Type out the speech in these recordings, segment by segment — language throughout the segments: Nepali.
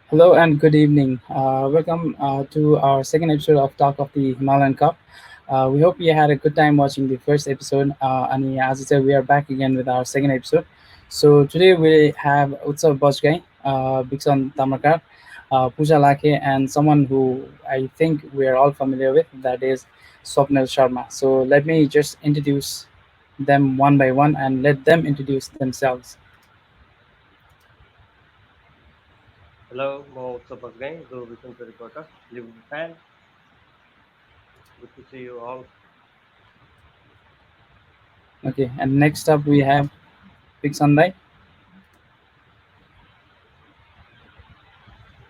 Hello and good evening. Welcome to our second episode of Talk of the Himalayan Kop. We hope you had a good time watching the first episode. And as I said, we are back again with our second episode. So today we have Utsab Bajgain, Bixon Tamrakar, Pooja Lakhey, and someone who I think we are all familiar with, that is Swapnil Sharma. So let me just introduce them one by one and let them introduce themselves. Hello, I'm Utsab Bajgain, the Bixon Tamrakar, Liverpool fan. Good to see you all. Okay, and next up we have Bixon.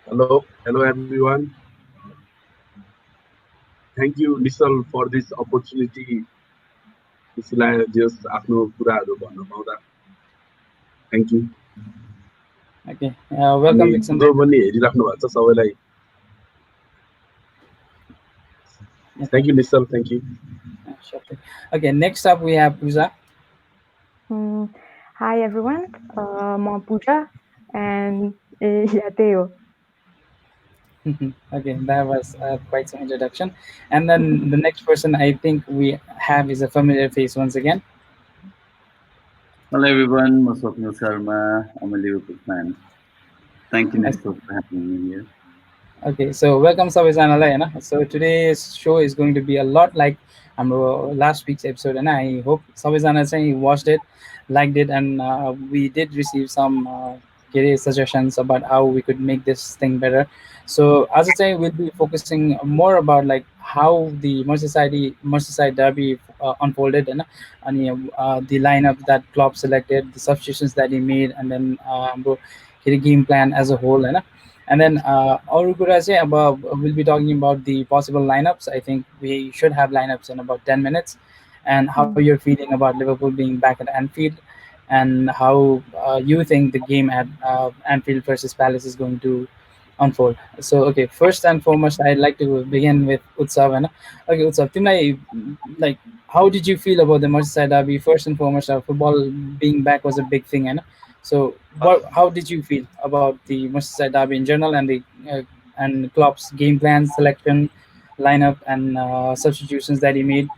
Hello everyone. Thank you, Nishal, for this opportunity. यसलाई जस आफ्नो कुराहरू भन्न पाउँदा थ्याङ्क यू Okay, अनि welcome, Bixon. जो पनि हेरिराख्नु भएको छ सबैलाई Okay, thank you Nishchal thank you sure thing. Okay, next up we have Pooja. Mm, Hi everyone, I'm Pooja and yeah, Theo. Okay, that was quite some introduction. And then the next person I think we have is a familiar face once again. Hello everyone, I'm Swapnil Sharma. I'm a Liverpool fan. Thank you, Okay, Nestor, for having me here. okay, so welcome सबैजनालाई हैन. So today's show is going to be a lot like हाम्रो last week's episode, and I hope सबैजना चाहिँ watched it, liked it, and we did receive some suggestions about how we could make this thing better. So as I say, we'll be focusing more about like how the Merseyside derby unfolded, and the lineup that Klopp selected, the substitutions that he made, and then the game plan as a whole, and then अरू कुरा चाहिँ अब we'll be talking about the possible lineups. I think we should have lineups in about 10 minutes, and how Mm. you're feeling about Liverpool being back at Anfield, and how you think the game at Anfield versus Palace is going to unfold. So, okay, first and foremost, I'd like to begin with Utsav. Okay, Utsav, तिमीलाई, like, how did you feel about the Merseyside derby? First and foremost, football being back was a big thing, so how did you feel about the Merseyside derby in general, and the and Klopp's game plan selection, lineup, and substitutions that he made?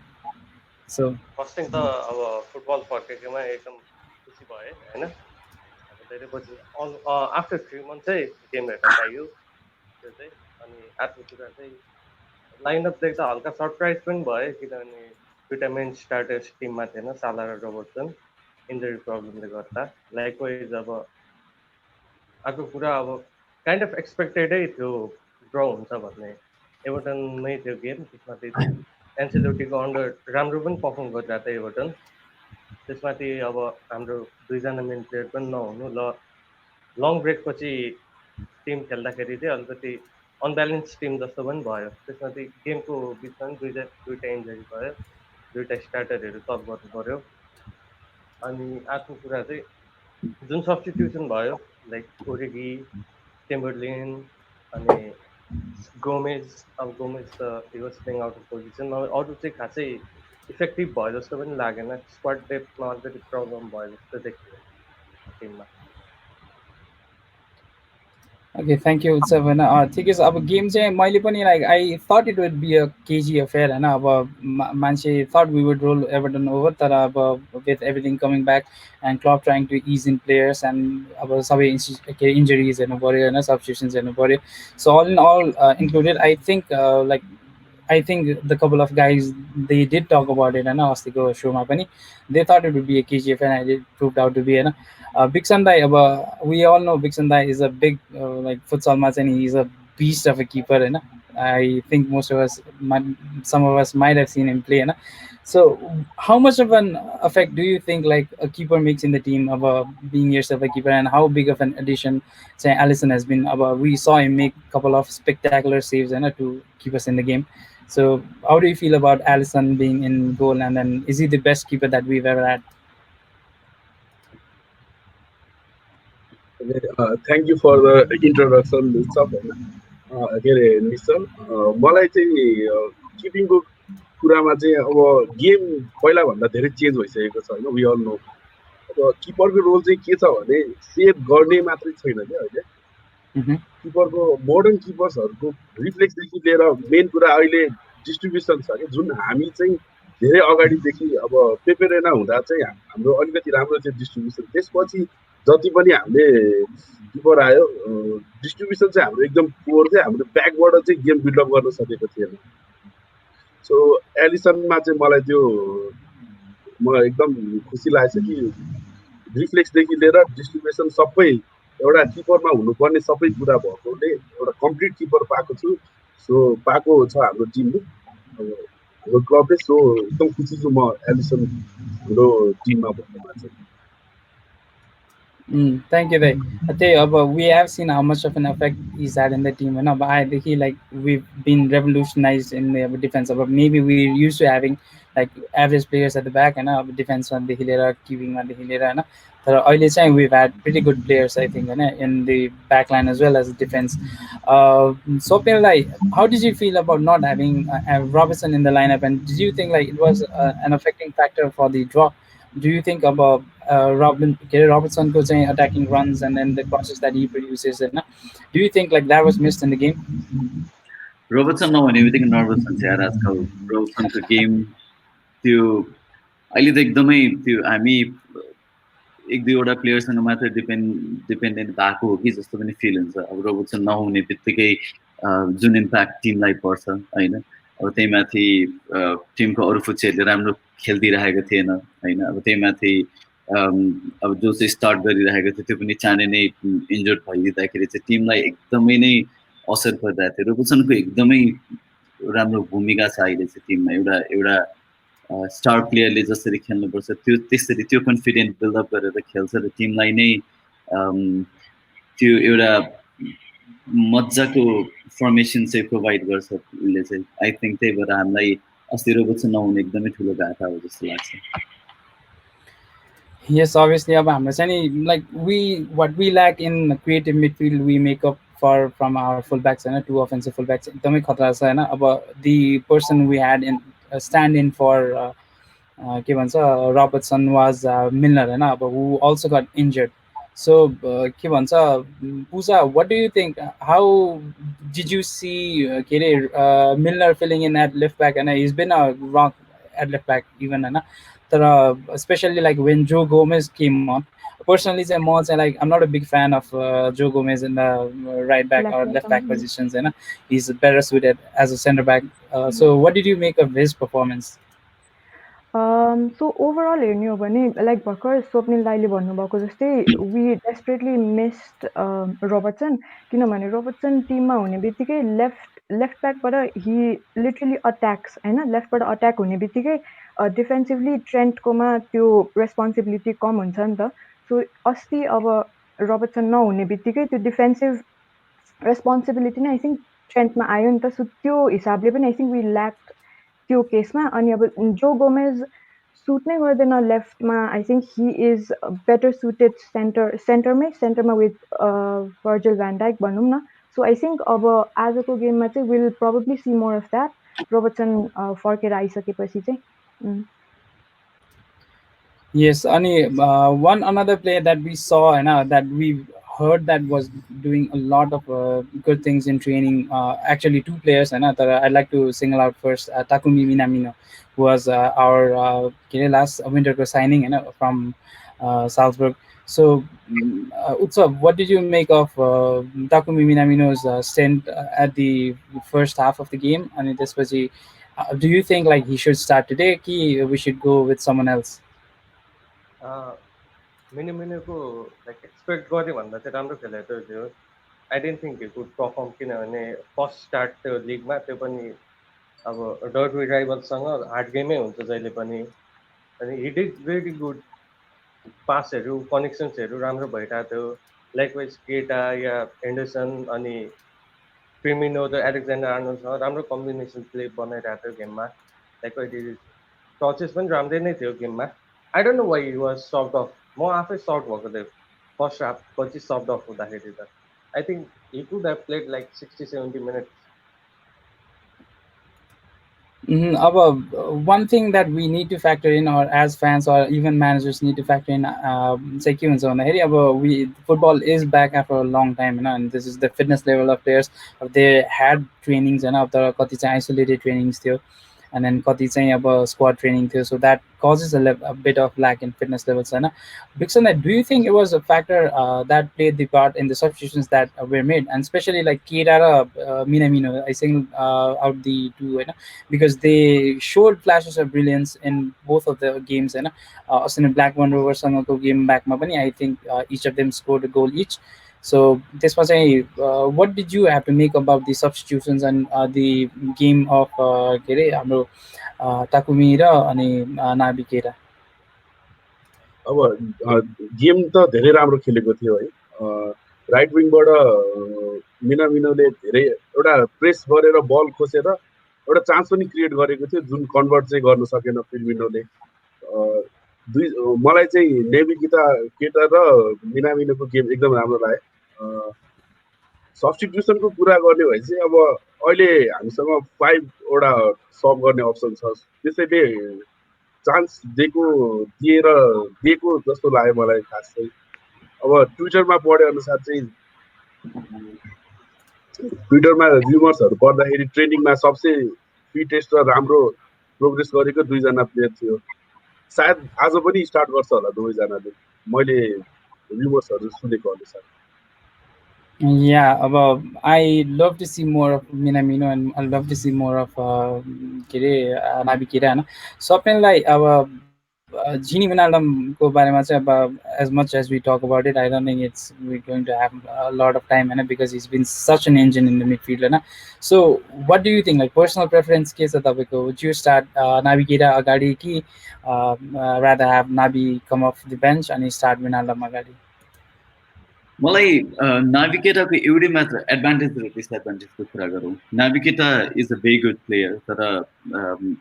So, first thing त अब फुटबल फर्केकोमा एकदम खुसी भयो होइन अब धेरै पछि आफ्टर 3 मन्थ चाहिँ गेम हेर्न पाइयो त्यो चाहिँ अनि अर्को कुरा चाहिँ लाइनअप देख्दा हल्का सरप्राइज पनि भयो किनभने दुइटा मेन स्टार्टर्स टिममा थिएन साला र रोबर्टसन इन्जरी प्रब्लमले गर्दा लाइकवाइज अब अर्को कुरा अब काइन्ड अफ एक्सपेक्टेडै थियो ड्र हुन्छ भन्ने एभर्टनमै थियो गेम त्यसमाथि एन्सेलोटीको अन्डर राम्रो पनि पर्फर्म गरिरहेको थियो एभर्टन त्यसमाथि अब हाम्रो दुईजना मेन प्लेयर पनि नहुनु ल लङ ब्रेकपछि टिम खेल्दाखेरि चाहिँ अलिकति अनब्यालेन्स टिम जस्तो पनि भयो त्यसमाथि गेमको बिचमा पनि दुइटा इन्जरी भयो दुइटा स्टार्टरहरू सब गर्नु पऱ्यो अनि अर्को कुरा चाहिँ जुन सब्सटिट्युसन भयो लाइक ओरेगी टेम्बरलिन अनि गोमेज अब गोमेज त he was playing out of position अरू चाहिँ खासै इफेक्टिभ भयो जस्तो पनि लागेन स्क्वाड डेप्थमा अलिकति प्रब्लम भयो जस्तो देखियो टिममा okay, thank you, Utsav. ठिकै छ अब गेम चाहिँ मैले पनि like I thought it would be a cagey affair, होइन अब मान्छे thought we would roll Everton over, तर अब with everything coming back and Klopp trying to ease in players, and अब सबै injuries हेर्नु पर्यो होइन, substitutions हेर्नु पर्यो. So all in all, included, I think I think the couple of guys, they did talk about it, and अस्तिको showमा पनि they thought it would be a KGF, and it proved out to be, Bixon Dai, we all know Bixon Dai is a big like futsal match, and he's a beast of a keeper, I think some of us might have seen him play, so how much of an effect do you think like a keeper makes in the team of being yourself a keeper, and how big of an addition say Allison has been? We saw him make a couple of spectacular saves, to keep us in the game. So how do you feel about Allison being in goal, and then is he the best keeper that we've ever had? Thank you for the introduction सब होइन के अरे निश्चल मलाई चाहिँ किपिङको कुरामा चाहिँ अब गेम पहिलाभन्दा धेरै चेन्ज भइसकेको छ होइन वी अल नो अब किपरको रोल चाहिँ के छ भने सेभ गर्ने मात्रै छैन क्या अहिले Mhm. किपरको मोडर्न किपर्सहरूको रिफ्लेक्सदेखि लिएर मेन कुरा अहिले डिस्ट्रिब्युसन छ कि जुन हामी चाहिँ धेरै अगाडिदेखि अब पेपेरेना हुँदा चाहिँ हाम्रो अलिकति राम्रो थियो डिस्ट्रिब्युसन त्यसपछि जति पनि हामीले किपर आयो डिस्ट्रिब्युसन चाहिँ हाम्रो एकदम पोर थियो हाम्रो ब्याकबाट चाहिँ गेम बिल्डअप गर्न सकेको थिएन सो एलिसनमा चाहिँ मलाई त्यो म एकदम खुसी लागेछ कि रिफ्लेक्सदेखि लिएर डिस्ट्रिब्युसन सबै एउटा किपरमा हुनुपर्ने सबै कुरा भएकोले एउटा कम्प्लिट किपर पाएको छु सो पाएको छ हाम्रो टिमले हाम्रो क्लबले सो एकदम खुसी छु म एलिसन हाम्रो टिममा भएकोमा चाहिँ Thank you, Ray. I tell you, we have seen how much of an effect he's had in the team. And I think he like we've been revolutionized in the defense. But maybe we're used to having like average players at the back and defense on the hilera, keeping on the hilera. And early time we've had pretty good players, I think, in the back line as well as defense. So, like, how did you feel about not having Robertson in the lineup? And did you think like it was an affecting factor for the draw? Do you think about Gary Robertson को चाहिँ attacking runs and then the crosses that he produces होइन do you think like that was missed in the game? Robertson नहुने बित्तिकै नर्भस हुन्छ यार आजकल रोबर्टसनको गेम त्यो अहिले त एकदमै त्यो हामी एक दुईवटा प्लेयरसँग मात्र डिपेन्डेन्ट भएको हो कि जस्तो पनि फिल हुन्छ अब रोबर्टसन नहुने बित्तिकै जुन इम्प्याक्ट टिमलाई पर्छ होइन अब त्यही माथि टिमको अरू फुच्चीहरूले राम्रो खेलिदिइरहेको थिएन होइन अब त्यही माथि अब जो चाहिँ स्टार्ट गरिरहेको थियो त्यो पनि चाँडै नै इन्जर्ड भइदिँदाखेरि चाहिँ टिमलाई एकदमै नै असर परिरहेको थियो रोबर्टसनको एकदमै राम्रो भूमिका छ अहिले चाहिँ टिममा एउटा एउटा स्टार प्लेयरले जसरी खेल्नुपर्छ त्यो त्यसरी त्यो कन्फिडेन्ट बिल्डअप गरेर खेल्छ र टिमलाई नै त्यो एउटा मजाको फर्मेसन चाहिँ प्रोभाइड गर्छ उसले चाहिँ आई थिङ्क त्यही भएर हामीलाई अस्ति रोबर्टसन नहुने एकदमै ठुलो घाटा हो जस्तो लाग्छ Yes, obviously अब हाम्रो चाहिँ नि like what we lack in creative midfield we make up for from our fullbacks होइन two offensive fullbacks एकदमै खतरा छ होइन अब the person we had in stand in for के भन्छ Robertson was Milner होइन अब who also got injured. So के भन्छ Pooja, what do you think? How did you see के अरे Milner filling in at left back and he's been a rock at left back even होइन तर especially like when Joe Gomez came on. Personally, like I'm not a big fan of Joe Gomez in the right back or left back positions. And he's better suited as a center back. So, what did you make of his performance? So overall हेर्ने हो भने लाइक भर्खर स्वप्निल दाइले भन्नुभएको जस्तै वी डेस्परेटली मिस्ड रोबर्टसन किनभने रोबर्टसन टिममा हुने बित्तिकै लेफ्ट ब्याकबाट हि लिटरली अट्याक्स होइन लेफ्टबाट अट्याक हुने बित्तिकै डिफेन्सिभली ट्रेन्टकोमा त्यो रेस्पोन्सिबिलिटी कम हुन्छ नि त सो अस्ति अब रोबर्टसन नहुने बित्तिकै त्यो डिफेन्सिभ रेस्पोन्सिबिलिटी नै आई थिङ्क ट्रेन्टमा आयो नि त सो त्यो हिसाबले पनि आई थिङ्क वी ल्याक त्यो केसमा अनि अब जो गोमेज सुट नै गर्दैन लेफ्टमा I think he is better suited सेन्टरमा विथ भर्जिल भ्यान डाइक भनौँ न सो आई थिङ्क अब आजको गेममा चाहिँ will probably see more of that Robertson फर्केर आइसकेपछि चाहिँ Yes, Ani, one another player that we saw and that we heard that was doing a lot of good things in training. Actually, two players that I'd like to single out first. Takumi Minamino, who was our last winter signing from Salzburg. So, Utsab, what did you make of Takumi Minamino's stint at the first half of the game? And this was do you think like he should start today? Ki we should go with someone else? मिनिको लाइक एक्सपेक्ट गरेँ भन्दा चाहिँ राम्रो खेलेको थियो I don't think he good perform किनभने फर्स्ट स्टार्ट त्यो लिगमा त्यो पनि अब डर्बी राइभल्ससँग हार्ड गेमै हुन्छ जहिले पनि अनि हि डिड भेरी गुड पासहरू कनेक्सन्सहरू राम्रो भइरहेको थियो लाइकवाइज केटा या एन्डरसन अनि क्रिमिनो र एलेक्जेन्डर आर्नोल्डसँग राम्रो कम्बिनेसन प्ले बनाइरहेको थियो गेममा लाइकवाइज टचेस पनि राम्रै नै थियो गेममा I don't know why he was subbed off म आफै सफ्ट भएको थिएँ फर्स्ट हाफ पछि सफ्ट अफ हुँदाखेरि त I think he could have played like 60-70 minutes One thing that we need to factor in, or as fans or even managers need to factor in, say के हुन्छ भन्दाखेरि अब we football is back after a long time होइन, and this is the fitness level of players. They had trainings होइन, अब तर कति चाहिँ isolated trainings थियो, and then कति चाहिँ अब squad training थियो, so that causes a bit of lack in fitness levels होइन. Bixon, do you think it was a factor that played the part in the substitutions that were made, and especially like Keita र Minamino, I think out the two होइन, because they showed flashes of brilliance in both of the games होइन. अस्ति ब्ल्याक वान रोभरसँगको गेम ब्याकमा पनि I think each of them scored a goal each. So त्यसमा चाहिँ what did you have to make about the substitutions and the game of के अरे हाम्रो टाकुमी र अनि नाबी केटा? अब गेम त धेरै राम्रो खेलेको थियो है. राइट विङबाट मिनामिनोले धेरै एउटा प्रेस गरेर बल खोसेर एउटा चान्स पनि क्रिएट गरेको थियो, जुन कन्भर्ट चाहिँ गर्न सकेन फिर्मिनोले. मलाई चाहिँ नेभी केटा र मिनामिनोको गेम एकदम राम्रो लाग्यो. सब्स्टिट्युसनको कुरा गर्ने भए चाहिँ अब अहिले हामीसँग 5वटा सब गर्ने अप्सन छ, त्यसैले चान्स दिएको जस्तो लाग्यो मलाई खास चाहिँ. अब ट्विटरमा पढे अनुसार चाहिँ ट्विटरमा र्युमर्सहरू पढ्दाखेरि ट्रेनिङमा सबसे फिटेस्ट र राम्रो प्रोग्रेस गरेको 2जना प्लेयर थियो. सायद आज पनि स्टार्ट गर्छ होला दुवैजनाले, मैले र्युमर्सहरू सुनेको अनुसार. Yeah, I love to see more of Minamino, and I love to see more of Nabi Kira होइन. स्वप्निललाई अब झिनी विनाल्डमको बारेमा चाहिँ अब as much as we talk about it, I don't think we're going to have a lot of time होइन, because he's been such an engine in the midfield होइन. So what do you think, like personal preference के छ तपाईँको? Would you start Nabi Kira अगाडि कि rather have Nabi come off the bench अनि start विनाल्डम अगाडि? मलाई नाभिकेटाको एउटै मात्र एडभान्टेज र डिसएडभान्टेजको कुरा गरौँ. Naby Keita is a very good player, तर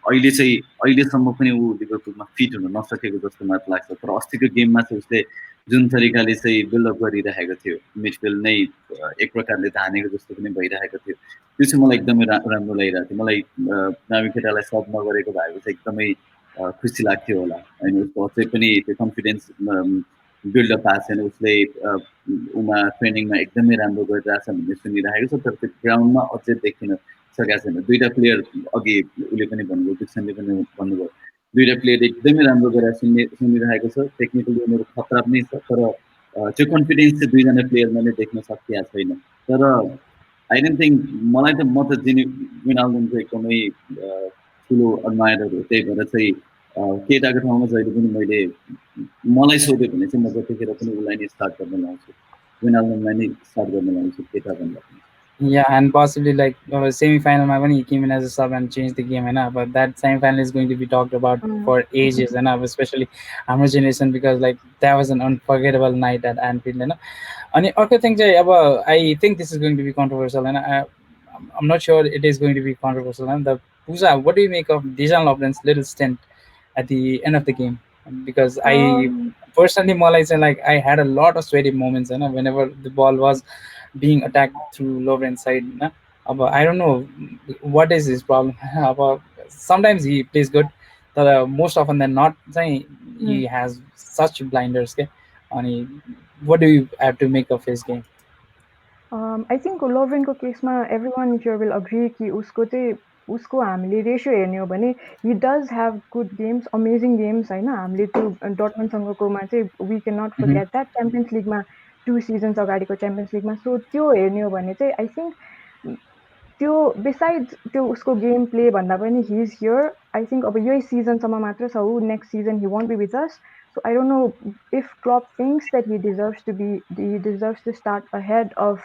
अहिलेसम्म पनि ऊ लिभरपुलमा फिट हुन नसकेको जस्तो मात्र लाग्छ. तर अस्तिको गेममा चाहिँ उसले जुन तरिकाले चाहिँ बिल्डअप गरिरहेको थियो, मिडफिल्ड नै एक प्रकारले धानेको जस्तो पनि भइरहेको थियो, त्यो चाहिँ मलाई एकदमै राम्रो लागिरहेको थियो. मलाई नाभिकेटालाई सब नगरेको भएको चाहिँ एकदमै खुसी लाग्थ्यो होला होइन. उसको अझै पनि त्यो कन्फिडेन्स बिल्डअप भएको छैन, उसले उमा ट्रेनिङमा एकदमै राम्रो गरिरहेछ भन्ने सुनिरहेको छ, तर त्यो ग्राउन्डमा अझै देखिन सकेको छैन. 2टा प्लेयर अघि उसले पनि भन्नुभयो, बिक्सनले पनि भन्नुभयो, 2टा प्लेयर एकदमै राम्रो गरेर सुनिरहेको छ. टेक्निकली उनीहरू खतरा पनि छ, तर त्यो कन्फिडेन्स चाहिँ 2जना प्लेयरमा नै देख्न सकिएको छैन. तर आई डोन्ट थिङ्क, मलाई त म त विनाल्डमको एकदमै ठुलो एडमायर हो, त्यही भएर चाहिँ केटाको ठाउँमा जहिले पनि मलाई सोध्यो भने चाहिँ म जतिखेर पनि उसलाई नै स्टार्ट गर्न लाउँछु, विनाल्डमलाई नै स्टार्ट गर्न लाउँछु केटा भन्दा पनि. Yeah, and possibly like semi-final he came in as a sub and changed the game होइन. But that semi-final is going to be talked about for ages होइन, especially हाम्रो generation, because like that was an unforgettable night at Anfield होइन. अनि अर्को थिङ चाहिँ अब I think this is going to be controversial होइन. I'm not sure it is going to be controversial होइन. The Pooja, what do you make of Dejan Lovren's little stint at the end of the game? Because I personally मलाई चाहिँ like I had a lot of sweaty moments होइन, whenever the ball was being attacked through Lovren's side. I don't know what is his problem. Sometimes he plays good, but most often than not, he has such blinders. Okay? What do you have to make of his game? I think Lovrenको केसमा everyone here will agree कि उसको हामीले रेसियो हेर्ने हो भने he does have good games, amazing games होइन. हामीले त्यो डटमन्डसँगकोमा चाहिँ we cannot forget that, champions लिगमा 2 seasons अगाडिको च्याम्पियन्स लिगमा. सो त्यो हेर्ने हो भने चाहिँ आई थिङ्क त्यो बिसाइड्स त्यो उसको गेम प्ले भन्दा पनि he is here. I think अब यही सिजनसम्म मात्र छ ऊ, next season he won't be with us. So I don't know if Klopp thinks that he deserves to start ahead of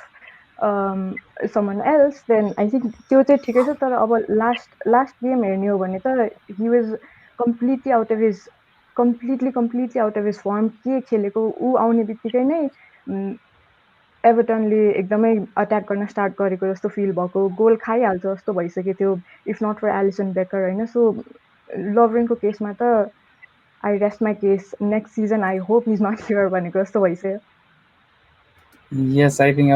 someone else, then I think त्यो चाहिँ ठिकै छ. तर अब लास्ट गेम हेर्ने हो भने त he was completely out of his form. के खेलेको, ऊ आउने बित्तिकै नै एभर्टनले एकदमै अट्याक गर्न स्टार्ट गरेको जस्तो फिल भएको, गोल खाइहाल्छ जस्तो भइसक्यो थियो if not for Alisson Becker होइन. सो लभरेनको केसमा त I rest my case. Next season, I hope he's not here भनेको जस्तो भइसक्यो. Yes, I think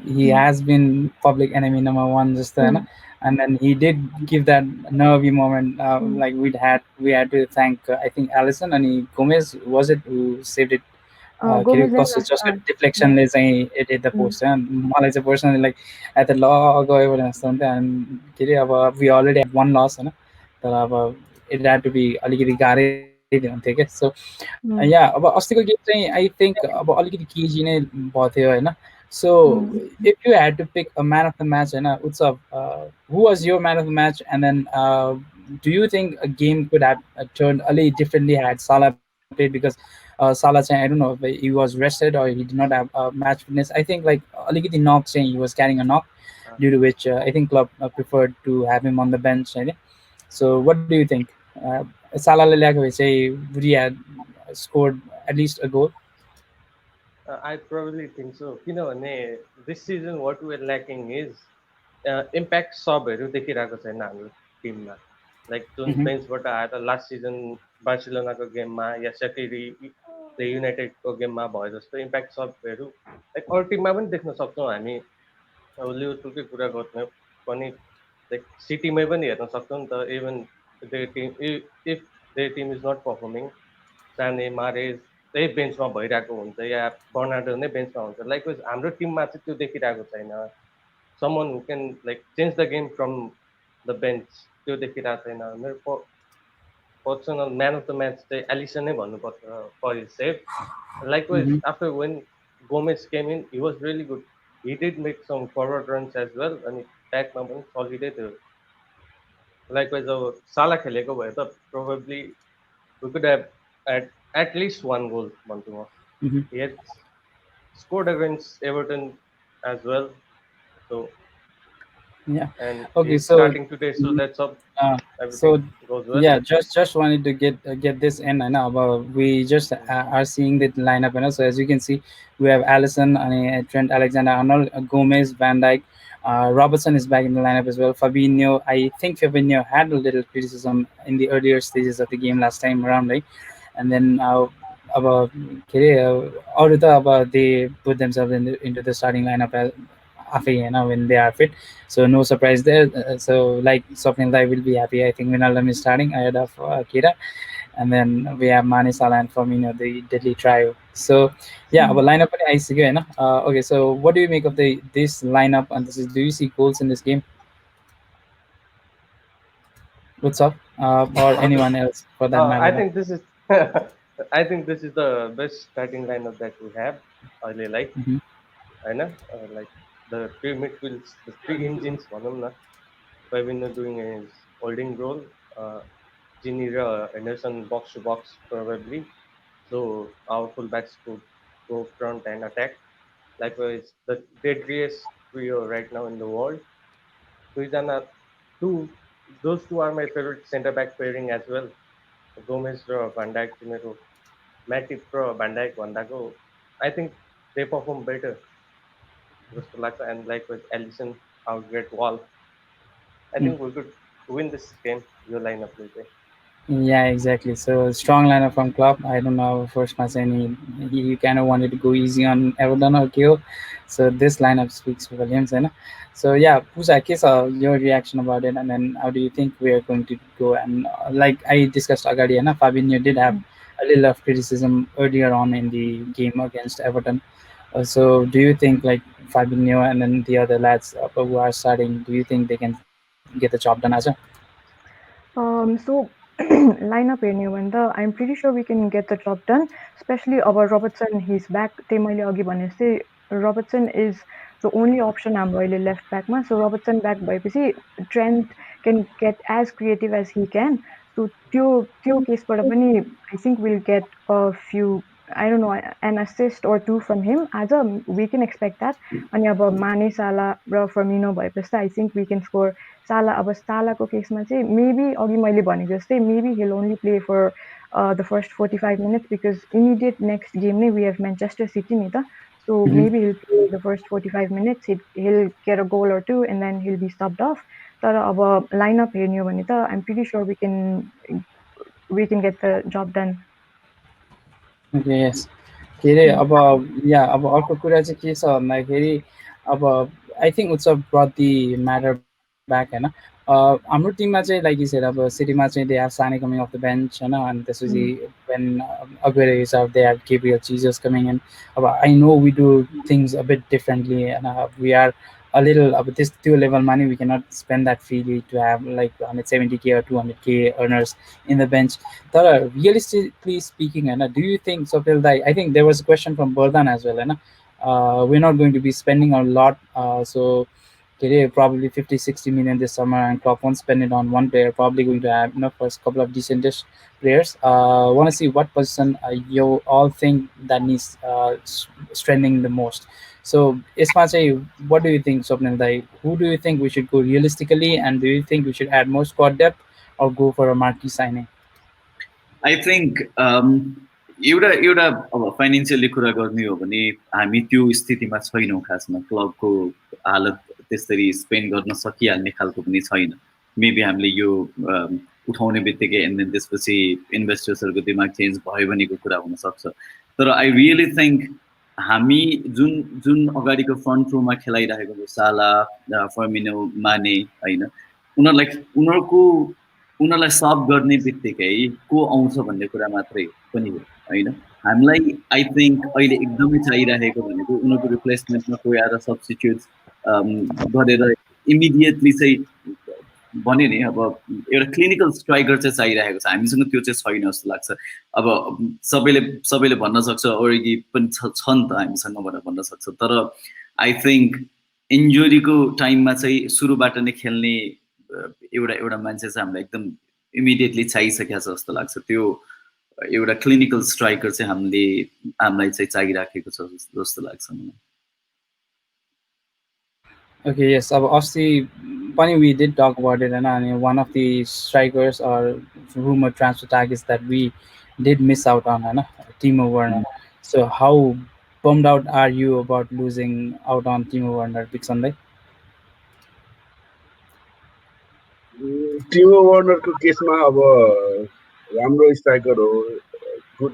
he Mm, has been public enemy number one just then, mm, and then he did give that nervy moment. mm. Like we had to thank I think Allison and Gomez was it who saved it. के अरे Gomez and कस्तो जसको yeah. डिफ्लेक्सनले चाहिँ it hit the Mm, post होइन मलाई चाहिँ personally like at the law गयो भने जस्तो हुन्थ्यो एन्ड के अरे अब we already have won loss होइन तर अब इट ह्याड टु बी अलिकति गाह्रै हुन्थ्यो क्या सो या mm, अब अस्तिको गेम चाहिँ आई थिङ्क अब अलिकति केजी नै भएको थियो होइन so mm. If you had to pick a man of the match होइन Utsav who was your man of the match and then do you think a game could have turned a little differently had Salah played? Because Salah, I don't know if he was rested or he did not have match fitness. I think like alikiti knock saying he was carrying a knock, due to which I think club preferred to have him on the bench. I think. So what do you think? Salah say would he have scored at least a goal? I probably think so. किनभने this season what we're lacking is impact सबहरू देखिरहेको छैन हाम्रो टिममा लाइक जुन Mm-hmm. बेन्चबाट आएर लास्ट सिजन बार्सिलोनाको गेममा या सेकेरी द युनाइटेडको गेममा भयो जस्तो इम्प्याक्ट सबहरू लाइक अरू टिममा पनि देख्न सक्छौँ हामी अब लिभरपुलकै कुरा गर्ने पनि लाइक सिटीमै पनि हेर्न सक्छौँ नि त even they team if they team is not performing साने मारेज त्यही बेन्चमा भइरहेको हुन्छ या बर्नार्डो नै बेन्चमा हुन्छ लाइक हाम्रो टिममा चाहिँ त्यो देखिरहेको छैन someone who can like change the game from the bench त्यो देखिरहेको छैन मेरो personal man of the match चाहिँ एलिसन नै भन्नुपर्छ for his save Mm-hmm. likewise after when Gomez came in he was really good he did make some forward runs as well अनि ब्याकमा पनि सलिडै थियो likewise अब साला खेलेको भए त probably we could have at least one goal भन्छु म Mm-hmm. he had scored against Everton as well so Yeah. and Okay. he's So. starting today so let's hope Uh, everything so goes well. yeah, just wanted to get this in. I know, but we just are seeing the lineup. So as you can see, we have Allison, Trent Alexander-Arnold, Gomez, Van Dijk. Robertson is back in the lineup as well. Fabinho, I think Fabinho had a little criticism in the earlier stages of the game last time around, right? And then about अरू त अब they put themselves into the starting lineup as आफै होइन when they are fit. So no surprise there. So like Swapnil Dai will be happy. I think Vinaldum is starting ahead of Kira, and then we have Mane, Salah, and Firmino, the deadly trio. So yeah, our lineup is आइसक्यो होइन. Okay, so what do you make of this lineup? And do you see goals in this game? What's up? Or Okay. anyone else for that I matter? think this is I think this is the best starting lineup that we have अहिले like Mm-hmm. होइन like the three midfields the three engines भनौँ न Fabinho doing his holding role Gini र Henderson box to box probably so our fullbacks could go front and attack likewise the deadliest trio right now in the world दुईजना two those two are my favorite center back pairing as well Gomez र Van Dijk चाहिँ मेरो Matip र Van Dijk भन्दाको I think they perform better जस्तो लाग्छ and likewise Alisson our great wall I think we could win this game यो लाइनअपले चाहिँ Yeah, exactly. So strong lineup from Klopp. I don't know first match any he kind of wanted to go easy on Everton or Kyo. So this lineup speaks volumes, you know. So yeah, Pooja, guess your reaction about it, and then how do you think we are going to go? And like I discussed already, na Fabinho did have a little of criticism earlier on in the game against Everton. So do you think like Fabinho and then the other lads who are starting, do you think they can get the job done as well? So lineup हेर्ने हो भने त I'm pretty sure we can get the job done, especially अब Robertson he's back. त्यही मैले अघि भने जस्तै Robertson is the only option हाम्रो अहिले left back मा. So Robertson back भएपछि Trent can get as creative as he can. So त्यो केसबाट पनि I think we'll get a few I don't know an assist or two from him. As a we can expect that. अनि अब Mane, Salah र Firmino भएपछि I think we can score. Salah अब Salahको केसमा चाहिँ maybe अघि मैले भनेको जस्तै maybe he'll only play for the first 45 minutes because immediate next game नै we have Manchester City नि त. So maybe he'll play the first 45 minutes, he'll get a goal or two and then he'll be subbed off. तर अब lineup हेर्ने हो भने त I'm pretty sure we can get the job done. Okay, yes. के अरे अब या अब अर्को कुरा चाहिँ के छ भन्दाखेरि अब आई थिङ्क उत्सव ब्रट दि म्याटर ब्याक होइन हाम्रो टिममा चाहिँ लाइक यु सेड अब सिटीमा चाहिँ they have Sane coming off the bench होइन अनि त्यसपछि when Aguero is out they have Gabriel चिजर्स कमिङ इन अब I know we do things a bit differently होइन वी आर a little अब this त्यो levelमा नि we cannot spend that freely to have like 170k or 200k earners in the bench तर realistically speaking होइन do you think Swapnil दाई I think there was a question from Bardhan as well होइन we're not going to be spending a lot so probably 50-60 million this summer and Klopp won't spend it on one player probably going to have first couple of decentish players want to see what position you all think that needs strengthening the most so यसमा चाहिँ what do you think Swapnil Dai who do you think we should go realistically and do you think we should add more squad depth or go for a marquee signing I think एउटा एउटा अब फाइनेन्सियली कुरा गर्ने हो भने हामी त्यो स्थितिमा छैनौँ खासमा क्लबको हालत त्यसरी स्पेन्ड गर्न सकिहाल्ने खालको पनि छैन मेबी हामीले यो उठाउने बित्तिकै एन्ड देन त्यसपछि इन्भेस्टर्सहरूको दिमाग चेन्ज भयो भनेको कुरा हुनसक्छ तर आई रियली थिङ्क हामी जुन जुन अगाडिको फ्रन्ट रोमा खेलाइरहेको छ साला फर्मिनो माने होइन उनीहरूलाई सब गर्ने बित्तिकै को आउँछ भन्ने कुरा मात्रै पनि हो होइन हामीलाई आई थिङ्क अहिले एकदमै चाहिरहेको भनेको उनीहरूको रिप्लेसमेन्टमा कोही आएर सब्स्टिट्युट गरेर इमिडिएटली चाहिँ भन्यो नि अब एउटा क्लिनिकल स्ट्राइकर चाहिँ चाहिरहेको छ हामीसँग त्यो चाहिँ छैन जस्तो लाग्छ अब सबैले भन्न सक्छ ओरिगी पनि छ नि त हामीसँग भनेर भन्न सक्छ तर आई थिङ्क इन्जुरीको टाइममा चाहिँ सुरुबाट नै खेल्ने एउटा मान्छे चाहिँ हामीलाई एकदम इमिडिएटली चाहिसकेको छ जस्तो लाग्छ त्यो एउटा क्लिनिकल स्ट्राइकर चाहिँ हामीलाई चाहिँ चाहिराखेको छ जस्तो लाग्छ मलाई Okay, yes. Obviously, funny we did talk about it, and one of the strikers or rumor transfer targets that we did miss out on, Timo Werner. So, how bummed out are you about losing out on Timo Werner, Big Sunday? टिमो वर्नरको केसमा अब राम्रो स्ट्राइकर हो गुड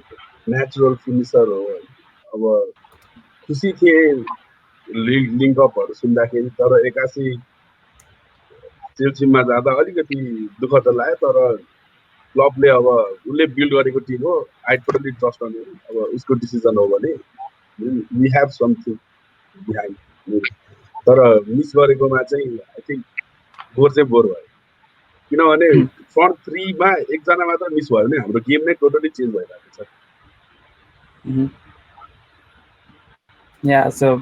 नेचुरल फिनिसर हो अब खुसी थिए लिङ्कअपहरू सुन्दाखेरि तर एक्कासी चेल्सीमा जाँदा अलिकति दुःख त लाग्यो तर क्लबले अब उसले बिल्ड गरेको टिम हो आई टोटली ट्रस्ट अन अब उसको डिसिजन हो भने वी हेभ समथिङ बिहाइन्ड तर मिस गरेकोमा चाहिँ आई थिङ्क बोर चाहिँ बोर भयो किनभने फ्रन्ट थ्रीमा एकजना मात्र मिस भयो भने हाम्रो गेम नै टोटली चेन्ज भइरहेको छ Yeah, so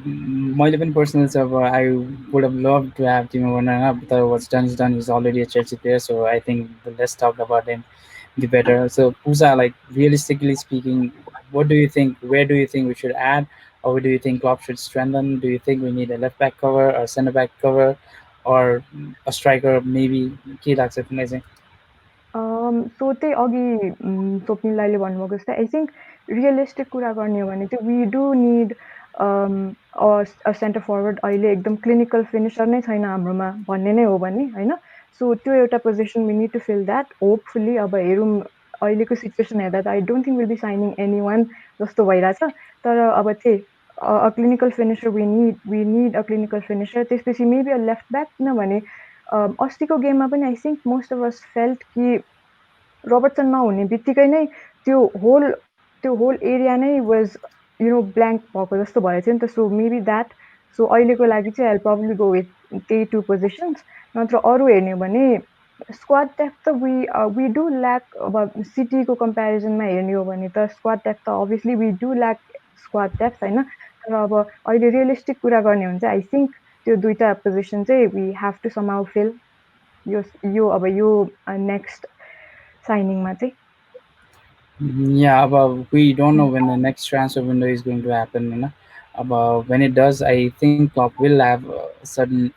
मैले पनि personally चाहिँ I would have loved to have Timo Werner, but what's done is done. He's already a Chelsea player, so I think the less talk about him, the better. So Pooja, like realistically speaking, what do you think? Where do you think we should add, or do you think Klopp should strengthen? Do you think we need a left back cover or centre back cover, or a striker maybe? के लाग्छ तिमीलाई चाहिँ? सो त्यही अघि स्वप्निल दाइले भन्नुभएको जस्तै आई थिङ्क रियलिस्टिक कुरा गर्ने हो भने चाहिँ we do need centre forward अहिले एकदम क्लिनिकल फिनिसर नै छैन हाम्रोमा भन्ने नै हो भने होइन सो त्यो एउटा position we need to fill that hopefully अब हेरौँ अहिलेको सिचुएसन हेर्दा त I don't think will be signing anyone जस्तो भइरहेछ तर अब त्यही a clinical finisher we need a clinical finisher त्यसपछि मेबी अ लेफ्ट ब्याक किनभने अस्तिको गेममा पनि I think most of us felt कि रोबर्टसन नहुने बित्तिकै नै त्यो होल एरिया नै वाज ब्ल्याङ्क भएको जस्तो भएको थियो नि त सो मेबी द्याट सो अहिलेको लागि चाहिँ आई प्रब्ली गो विथ त्यही टु पोजिसन्स नत्र अरू हेर्ने हो भने स्क्वाड डेप्थ त वी डु ल्याक अब सिटीको कम्पेरिजनमा हेर्ने हो भने त स्क्वाड डेप्थ त obviously we do lack squad depth होइन तर अब अहिले रियलिस्टिक कुरा गर्ने हो भने चाहिँ आई थिङ्क त्यो दुईवटा पोजिसन चाहिँ वी हेभ टु समाउ फिल यो नेक्स्ट साइनिङमा चाहिँ Yeah, but we don't know when the next transfer window is going to happen. When it does, I think Klopp will have certain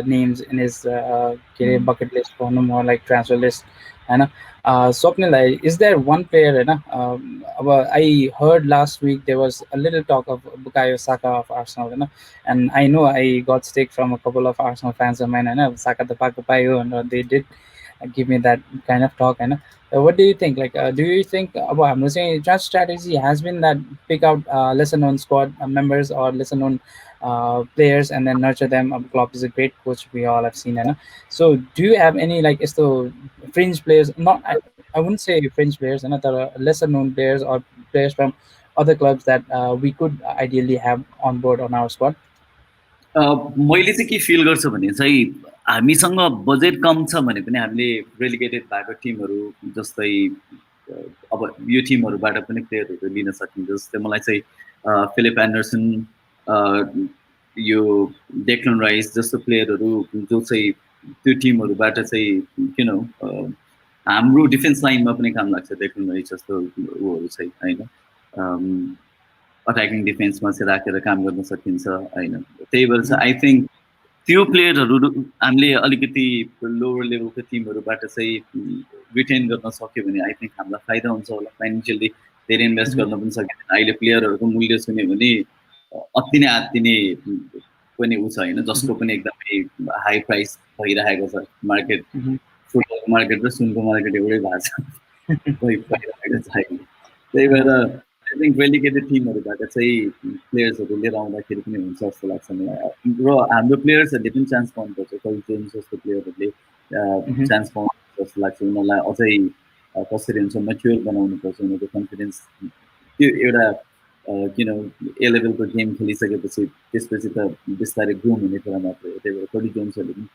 names in his bucket list for no more like transfer list. Swapnil, is there one player? I heard last week there was a little talk of Bukayo Saka of Arsenal. And I know I got stick from a couple of Arsenal fans of mine. Saka the Pakapayo, and they did give me that kind of talk. And what do you think? Like, do you think about I'm saying draft strategy has been that pick out lesser known squad members or lesser known players and then nurture them? Klopp is a great coach. We all have seen, and so do you have any like is the fringe players? Not I wouldn't say fringe players, and lesser known players or players from other clubs that we could ideally have on board on our squad. मैले चाहिँ के फिल गर्छु भने चाहिँ हामीसँग बजेट कम छ भने पनि हामीले रेलिगेटेड भएको टिमहरू जस्तै अब यो टिमहरूबाट पनि प्लेयरहरू लिन सकिन्छ। जस्तै मलाई चाहिँ फिलिप एन्डरसन, यो डेक्लन राइस जस्तो प्लेयरहरू जो चाहिँ त्यो टिमहरूबाट चाहिँ हाम्रो डिफेन्स लाइनमा पनि काम लाग्छ। डेक्लन राइस जस्तो उहरू चाहिँ होइन, अट्याकिङ डिफेन्समा चाहिँ राखेर काम गर्न सकिन्छ होइन। त्यही भएर चाहिँ आई थिङ्क त्यो प्लेयरहरू हामीले अलिकति लोवर लेभलको टिमहरूबाट चाहिँ रिटेन गर्न सक्यो भने आई थिङ्क हामीलाई फाइदा हुन्छ होला। फाइनेन्सियली धेरै इन्भेस्ट गर्न पनि सकिन्छ। अहिले प्लेयरहरूको मूल्य सुन्यो भने अत्ति नै पनि ऊ छ होइन, जसको पनि एकदमै हाई प्राइस भइरहेको छ। मार्केट फुटबलको मार्केट र सुनको मार्केट एउटै भएको छ, भइरहेको छ। त्यही भएर आई थिङ्क रेलिगेटेड टिमहरूबाट चाहिँ प्लेयर्सहरू लिएर आउँदाखेरि पनि हुन्छ जस्तो लाग्छ मलाई। र हाम्रो प्लेयर्सहरूले पनि चान्स पाउनुपर्छ। कवि जोन्स जस्तो प्लेयरहरूले चान्स पाउनुपर्छ जस्तो लाग्छ। उनीहरूलाई अझै कसरी हुन्छ मेच्योर बनाउनुपर्छ। उनीहरूको कन्फिडेन्स त्यो एउटा ए लेभलको गेम खेलिसकेपछि त्यसपछि त बिस्तारै ग्रुम हुने कुरा मात्रै हो। त्यही भएर कवि जोन्सहरूले पनि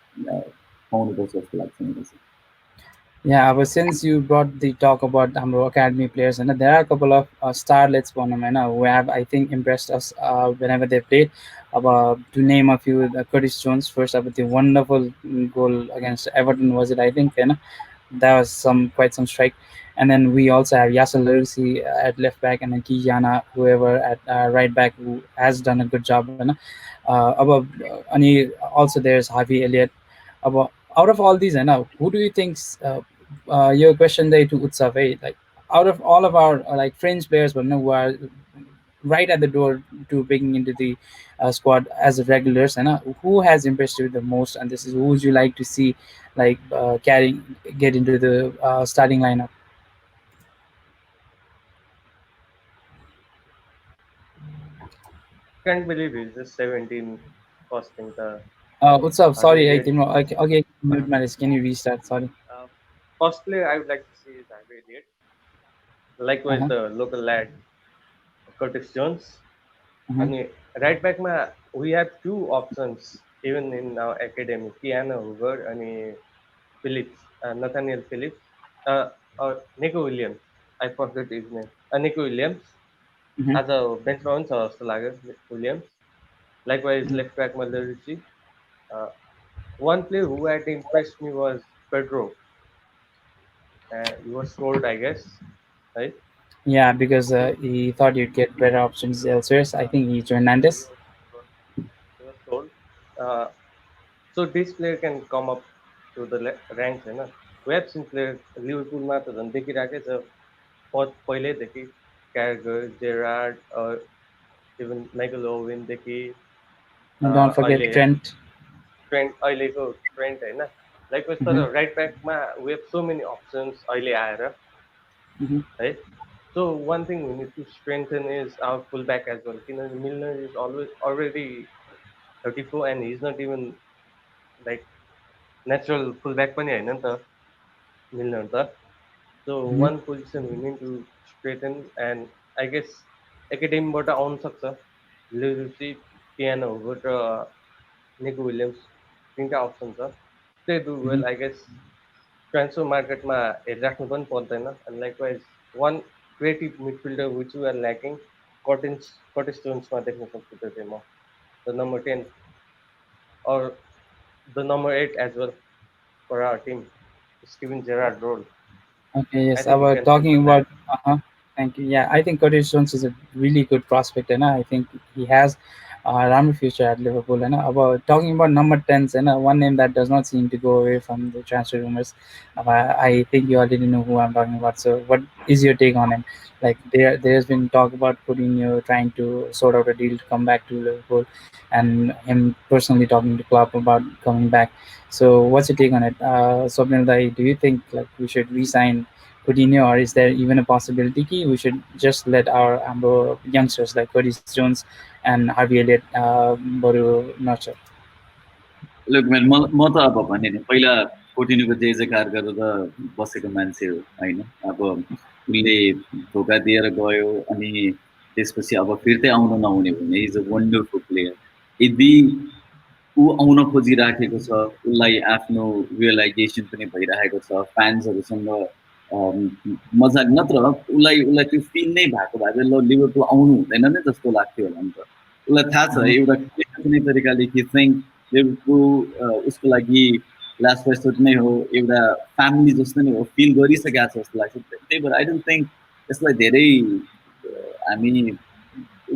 पाउनुपर्छ जस्तो लाग्छ मलाई चाहिँ। Yeah, but since you brought the talk about Hamro Academy players, and there are a couple of starlets for them, who have I think impressed us whenever they played. To name a few, Curtis Jones first up with the wonderful goal against Everton, was it? I think, that was quite some strike. And then we also have Yasser Lursi at left back, and then Kijana, whoever at right back, who has done a good job. Also there's Harvey Elliott. About out of all these, who do you think? Your question there to Utsav, like out of all of our like fringe players, but no, who are right at the door to breaking into the squad as regulars, and who has impressed you the most? And this is who would you like to see, like get into the starting lineup? Can't believe he's just 17 costing the Utsav, Harvey sorry, I Elliott. think okay, mute my list. Can you restart? Sorry. Uh, First player I would like to see is Harvey Elliott. Likewise, Uh-huh. the local lad Curtis Jones. Uh-huh. And right back, we have two options even in our academy. Keanu Hoover and Phillips, Nathaniel Phillips, or Nico Williams. I forgot his name. Nico Williams Uh-huh. as a bench bounce or Williams. Likewise, left back Maldaruchi. Uh, One player who had impressed me was Pedro. He was sold, I guess, right? Yeah, because he thought you'd get better options elsewhere. So I Uh, think he joined he Nandes. was he was sold. Uh, so this player can come up to the ranks, you know. We have seen players लिभरपुलमा त झन् देखिरहेकै छ पहिल्यैदेखि क्यारगर जेरार्ड इभन माइकल ओवेनदेखि And don't forget अहिले Trent. अहिलेको ट्रेन्ट होइन लाइक Mm-hmm. तर राइट ब्याकमा we have so many options अहिले आएर Mm-hmm. है so one thing we need to strengthen is our full back as well किनभने Milner is already 34 and he is not even like natural full back पनि होइन नि त मिल्नर त so Mm-hmm. One position we need to strengthen and I guess एकाडेमीबाट आउन सक्छ लिरुसी पियानो होबाट र निको विलियम्स तिनवटा अप्सन छ they do Mm-hmm. Well I guess transfer मार्केटमा हेरिराख्नु पनि पर्दैन and likewise one creative midfielder which we are lacking Curtis जोन्समा देख्न सक्छु त्यो चाहिँ म the number 10 or the number 8 as well for our team, Steven Gerrard role. Okay, I yes. I think we was can talking fulfill that. about. Thank you. Yeah, I think Curtis Jones is a really good prospect, and I think he has राम्रो future at Liverpool होइन अब talking about number 10s होइन one name that does not seem to go away from the transfer rumors अब I think you already know who I'm talking about so what is your take on him like there's been talk about Coutinho trying to sort out a deal to come back to Liverpool and him personally talking to club about coming back so what's your take on it Swapnil Dai, do you think like we should re-sign Coutinho or is there even a possibility कि we should just let our youngsters like Curtis Jones and Harvey Elliott बरु nurture. लुक म्यान म त अब भने नि पहिला कोटिनीको जय जयकार गरेर बसेको मान्छे हो होइन अब उसले धोका दिएर गयो अनि त्यसपछि अब फिर्तै आउनु नहुने भने इज अ वन्डरफुल प्लेयर यदि ऊ आउन खोजिराखेको छ उसलाई आफ्नो रियलाइजेसन पनि भइरहेको छ फ्यान्सहरूसँग मजाक नत्र उसलाई त्यो फिल नै भएको भए ल लिभरपुल आउनु हुँदैन नै जस्तो लाग्थ्यो होला नि त उसलाई थाहा छ एउटा कुनै तरिकाले कि चाहिँ लिभरपुल उसको लागि लास्ट रेस्टोरेन्ट नै हो एउटा फ्यामिली जस्तो नै हो फिल गरिसकेको छ जस्तो लाग्छ त्यही भएर आई डोन्ट थिङ्क यसलाई धेरै हामी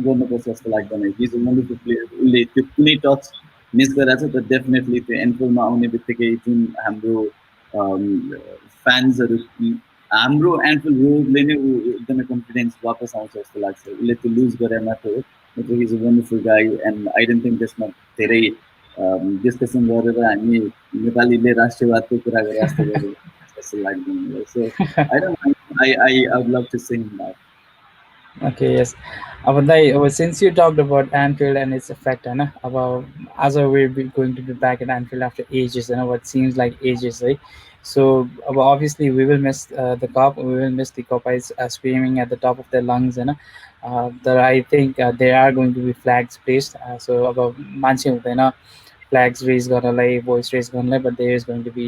गर्नुपर्छ जस्तो लाग्दैन हिज वन्डरफुल प्लेयर उसले त्यो कुनै टच मिस गरेर त डेफिनेटली त्यो एनफिल्डमा आउने बित्तिकै जुन हाम्रो फ्यान्सहरू हाम्रो एनफिल्ड रोडले नै एकदमै कन्फिडेन्स वापस आउँछ जस्तो लाग्छ उसले त्यो लुज गरे मात्र हो he's a wonderful guy and I don't think त्यसमा धेरै डिस्कसन गरेर हामी नेपालीले राष्ट्रियवादको कुरा गरे जस्तो गर्यो जस्तो लाग्दैन so I don't I would love to sign that Okay, yes. Since you talked about Anfield and its effect, about as we're going to be back at Anfield after ages, what seems like ages, right? So obviously we will miss the cup. We will miss the Copas screaming at the top of their lungs, that I think there are going to be flags placed. So about Manchester, flags raised गर्नलाई voice raised गर्नलाई but there is going to be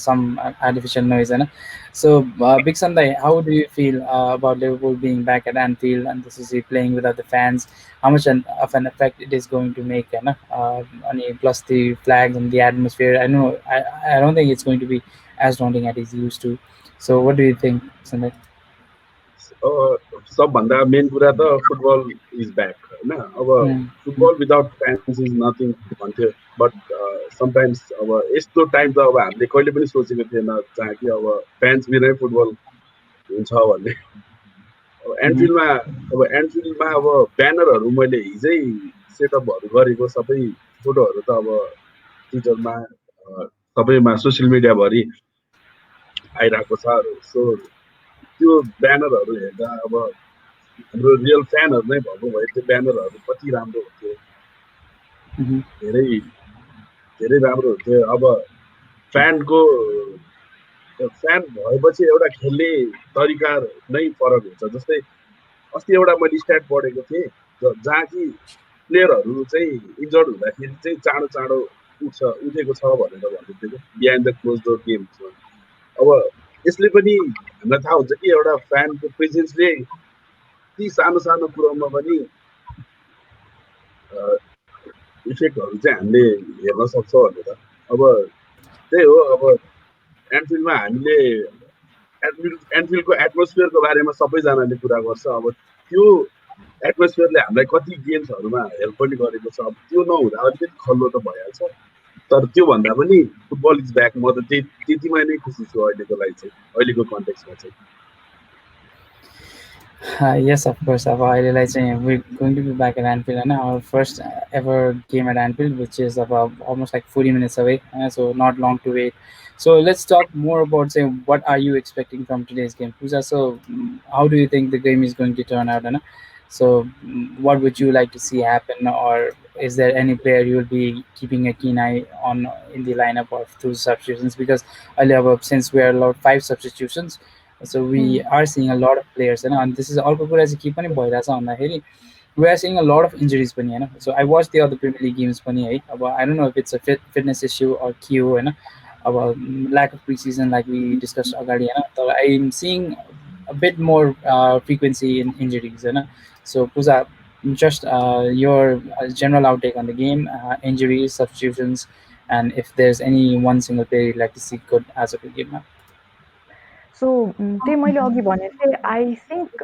some artificial noise होइन so Bixon Dai, how do you feel about Liverpool being back at Anfield and this is playing without the fans how much of an effect it is going to make plus the flags and the atmosphere I know I don't think it's going to be as daunting as it used to so what do you think Bixon Dai? सबभन्दा मेन कुरा त फुटबल इज ब्याक होइन अब football without fans is nothing भन्थ्यो बट समटाइम्स अब यस्तो टाइम त अब हामीले कहिले पनि सोचेको थिएन जहाँ कि अब फ्यान्स बिनै फुटबल हुन्छ भन्ने अब एन्फिल्डमा अब ब्यानरहरू मैले हिजै सेटअपहरू गरेको सबै फोटोहरू त अब ट्विटरमा सबैमा सोसियल मिडियाभरि आइरहेको छ सो त्यो ब्यानरहरू हेर्दा अब हाम्रो रियल फ्यानहरू नै भएको भए त्यो ब्यानरहरू कति राम्रो हुन्थ्यो धेरै धेरै राम्रो हुन्थ्यो अब फ्यानको फ्यान भएपछि एउटा खेल्ने तरिका नै फरक हुन्छ जस्तै अस्ति एउटा मैले स्ट्याट पढेको थिएँ जहाँ कि प्लेयरहरू चाहिँ इन्जर्ड हुँदाखेरि चाहिँ चाँडो चाँडो उठेको छ भनेर भन्दै थियो कि बिहाइन्ड द क्लोज डोर गेम्समा अब यसले पनि हामीलाई थाहा हुन्छ कि एउटा फ्यानको प्रेजेन्सले ती सानो सानो कुरोमा पनि इफेक्टहरू चाहिँ हामीले हेर्न सक्छौँ भनेर अब त्यही हो अब एनफिल्डमा हामीले एनफिल्डको एटमोस्फियरको बारेमा सबैजनाले कुरा गर्छ अब त्यो एटमोस्फियरले हामीलाई कति गेम्सहरूमा हेल्प पनि गरेको छ अब त्यो नहुँदा अलिकति खल्लो त भइहाल्छ तर त्योभन्दा पनि फुटबल इज ब्याक म त त्यतिमा नै खुसी छु अहिलेको लागि चाहिँ अहिलेको कन्टेक्समा चाहिँ Yes, of course. We're going to be back at Anfield, and our first ever game at Anfield, which is about almost like 40 minutes away, so not long to wait. So let's talk more about say what are you expecting from today's game, Pooja? So how do you think the game is going to turn out? So what would you like to see happen, or is there any player you will be keeping a keen eye on in the lineup of two substitutions? Because earlier, since we are allowed 5 substitutions. So we are seeing a lot of players and this is अर्को कुरा चाहिँ के पनि भइरहेछ भन्दाखेरि we are seeing a lot of injuries पनि हैन so I watched the other Premier League games पनि है अब I don't know if it's a fitness issue or के हो हैन अब lack of preseason like we discussed अगाडि हैन तर I am seeing a bit more frequency in injuries हैन so Pooja just your general outtake on the game injuries substitutions and if there's any one single player you'd like to see good as of the game now. So त्यही मैले अघि भने चाहिँ आई थिङ्क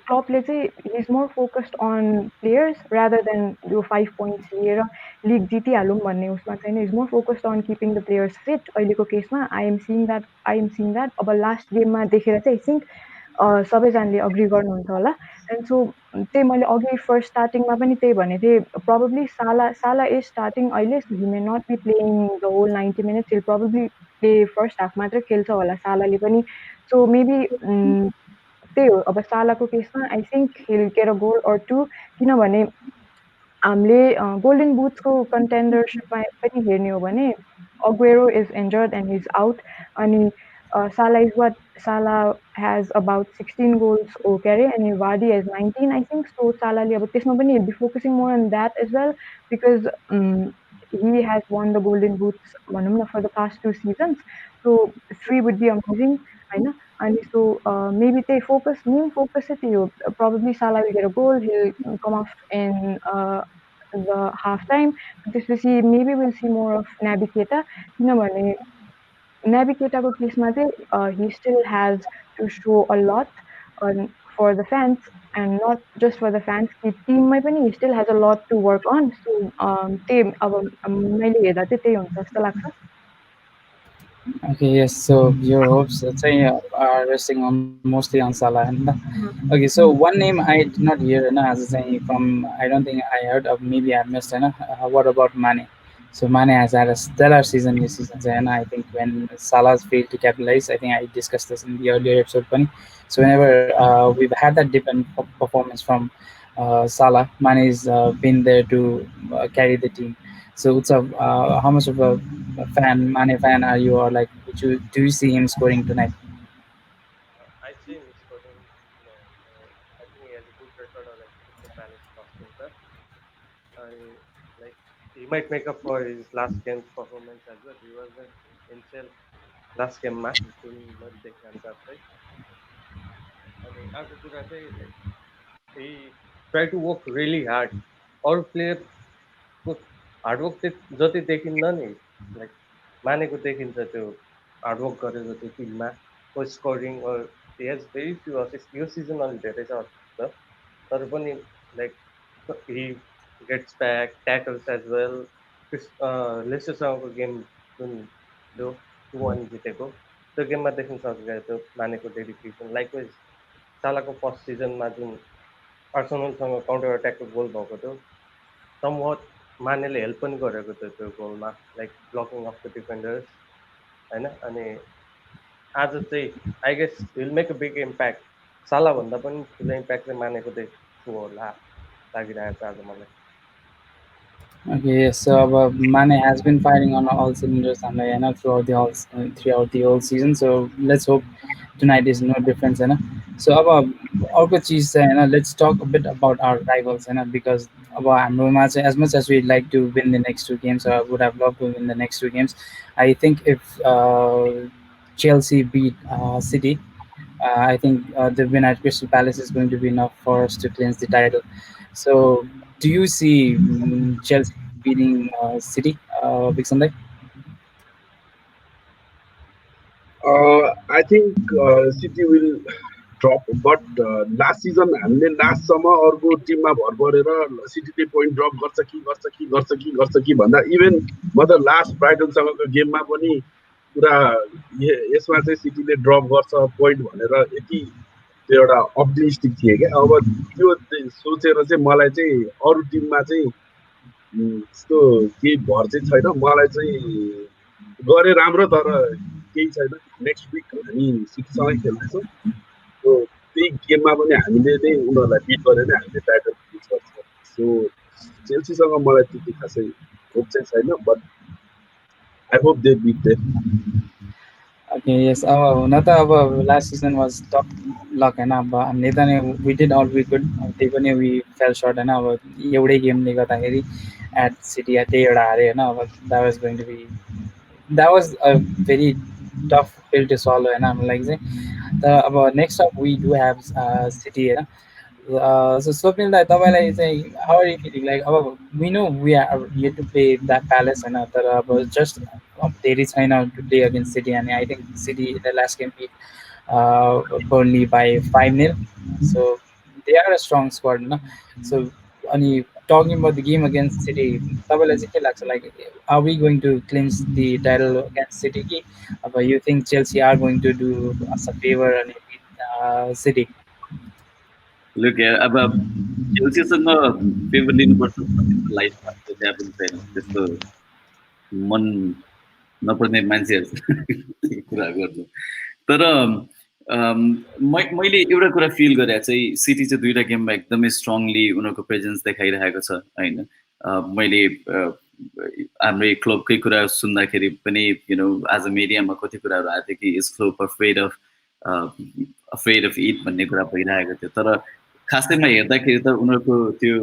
क्लबले चाहिँ is more focused on players rather than यो 5 पोइन्ट्स लिएर लिग जितिहालौँ भन्ने उसमा छैन is more focused on keeping the players fit अहिलेको केसमा आई एम सिङ द्याट अब लास्ट गेममा देखेर चाहिँ आई थिङ्क सबैजनाले अग्री गर्नुहुन्छ होला एन्ड सो त्यही मैले अघि फर्स्ट स्टार्टिङमा पनि त्यही भनेको थिएँ probably Salah Salah is starting अहिले so he may not be playing the whole 90 minutes he'll probably play first half मात्रै खेल्छ होला सालाले पनि सो मेबी त्यही हो अब सालाको केसमा I think he'll get a goal or two किनभने हामीले गोल्डन बुट्सको कन्टेन्डरसिपमा पनि हेर्ने हो भने Aguero is injured and is out अनि Salah is what Salah has about 16 goals हो के अरे अनि Vardy has 19 I think so सालाले अब त्यसमा पनि be focusing more on that as well because he has won the golden boots भनौँ न for the past 2 seasons so 3 would be amazing होइन अनि so maybe त्यही मेन फोकस चाहिँ त्यही हो probably Salah will get a goal he'll come off in the half time त्यसपछि maybe we'll see more of Naby Keita किनभने Naby Keitaको केसमा चाहिँ he still has to show a lot for the fans and not just for the fans कि टिममै पनि he still has a lot to work on so त्यही अब मैले हेर्दा चाहिँ त्यही हुन्छ जस्तो लाग्छ Okay, yes. So your hopes are resting on mostly on Salah. And okay, so one name I did not hear, as I say from I don't think I heard of. Maybe I missed. What about Mane? So Mane has had a stellar season this season, and I think when Salah's failed to capitalize, I think I discussed this in the earlier episode, Bunny. So whenever we've had that dip in performance from Salah, Mane's been there to carry the team. So Utsab, how much of a Mane fan are you, or like, do you see him scoring tonight? I see him scoring. I think he has a good record on expected Palace last winter. And like he might make up for his last game's performance as well. He wasn't in cell last game match. मैले देखेँ अनुसार चाहिँ अनि अर्को कुरा चाहिँ like he try to work really hard. अरू प्लेयरको हार्डवर्क चाहिँ जति देखिन्न नि लाइक मानेको देखिन्छ त्यो हार्डवर्क गरेको त्यो टिममा को scoring he has very few assists यो सिजन अलि धेरै छ assist त तर पनि like he gets back tackles as well लेस्टरसँगको गेम जुन त्यो 2-1 जितेको त्यो गेममा देख्न सकिरहेको थियो मानेको डेडिकेसन लाइकवाइज सालाको फर्स्ट सिजनमा जुन आर्सेनलसँग काउन्टर अट्याकको गोल भएको थियो समवट मानेले हेल्प पनि गरेको थियो त्यो गोलमा like blocking of the defenders होइन अनि आज चाहिँ I guess will make a big impact सालाभन्दा पनि ठुलो इम्प्याक्ट चाहिँ मानेको देख्छु होला लागिरहेको छ आज मलाई Okay, yes. So Mane has been firing on all cylinders, and throughout the whole season. So let's hope tonight is no difference, So अर्को चीज चाहिँ let's talk a bit about our rivals, because हाम्रोमा चाहिँ as much as we'd like to win the next two games, or would have loved to win the next two games, I think if Chelsea beat City, I think the win at Crystal Palace is going to be enough for us to clinch the title. So, do you see Chelsea beating City, Big Sunday? I think City will drop, but last season हामीले लास्टसम्म अर्को टिममा भर परेर सिटीले पोइन्ट ड्रप गर्छ कि भन्दा इभन म त लास्ट ब्राइटनसँगको गेममा पनि पुरा यसमा चाहिँ सिटीले ड्रप गर्छ पोइन्ट भनेर यति त्यो एउटा अप्टिमिस्टिक थिएँ क्या अब त्यो सोचेर चाहिँ मलाई चाहिँ अरू टिममा चाहिँ त्यस्तो केही भर चाहिँ छैन मलाई चाहिँ गरे राम्रो तर केही छैन नेक्स्ट विक हामी सिटीसँगै खेल्दैछौँ त्यही गेममा पनि हामीले नै उनीहरूलाई बिट गरेर नै हामीले टाइटल फिक्स गर्छ सो चेल्सीसँग मलाई त्यति खासै होप चाहिँ छैन but I hope they beet them Okay, yes. Not last season was tough luck, हामीले त नि we did all we could. त्यही पनि we fell short, एउटै गेमले गर्दाखेरि at City त्यही एउटा हारे, that was going to be a very tough pill to swallow, हाम्रो लागि चाहिँ तर अब next up we do have City, so Swapnil दाइ तपाईँलाई चाहिँ how are you feeling like we know we are yet to play that Palace तर अब just धेरै छैन to play against City, and I think City in the last game beat Burnley by 5-0. So they are a strong squad, no? So अनि talking about the game against City, तपाईँलाई चाहिँ के लाग्छ, like are we going to clinch the title against City कि अब you think Chelsea are going to do us a favor and beat City? Look अब चेल्सीसँग फेभर लिनुपर्छ भन्ने लाइफमा कहिले पनि छैन, त्यस्तो मन नपर्ने मान्छेहरू छ कुरा गर्नु। तर मैले एउटा कुरा फिल गरे चाहिँ सिटी चाहिँ दुईवटा गेममा एकदमै स्ट्रङली उनीहरूको प्रेजेन्स देखाइरहेको छ होइन। मैले हाम्रो क्लबकै कुरा सुन्दाखेरि पनि एज अ मिडियामा कति कुराहरू आएको थियो कि is club afraid of it भन्ने कुरा भइरहेको थियो। तर खासैमा हेर्दाखेरि त उनीहरूको त्यो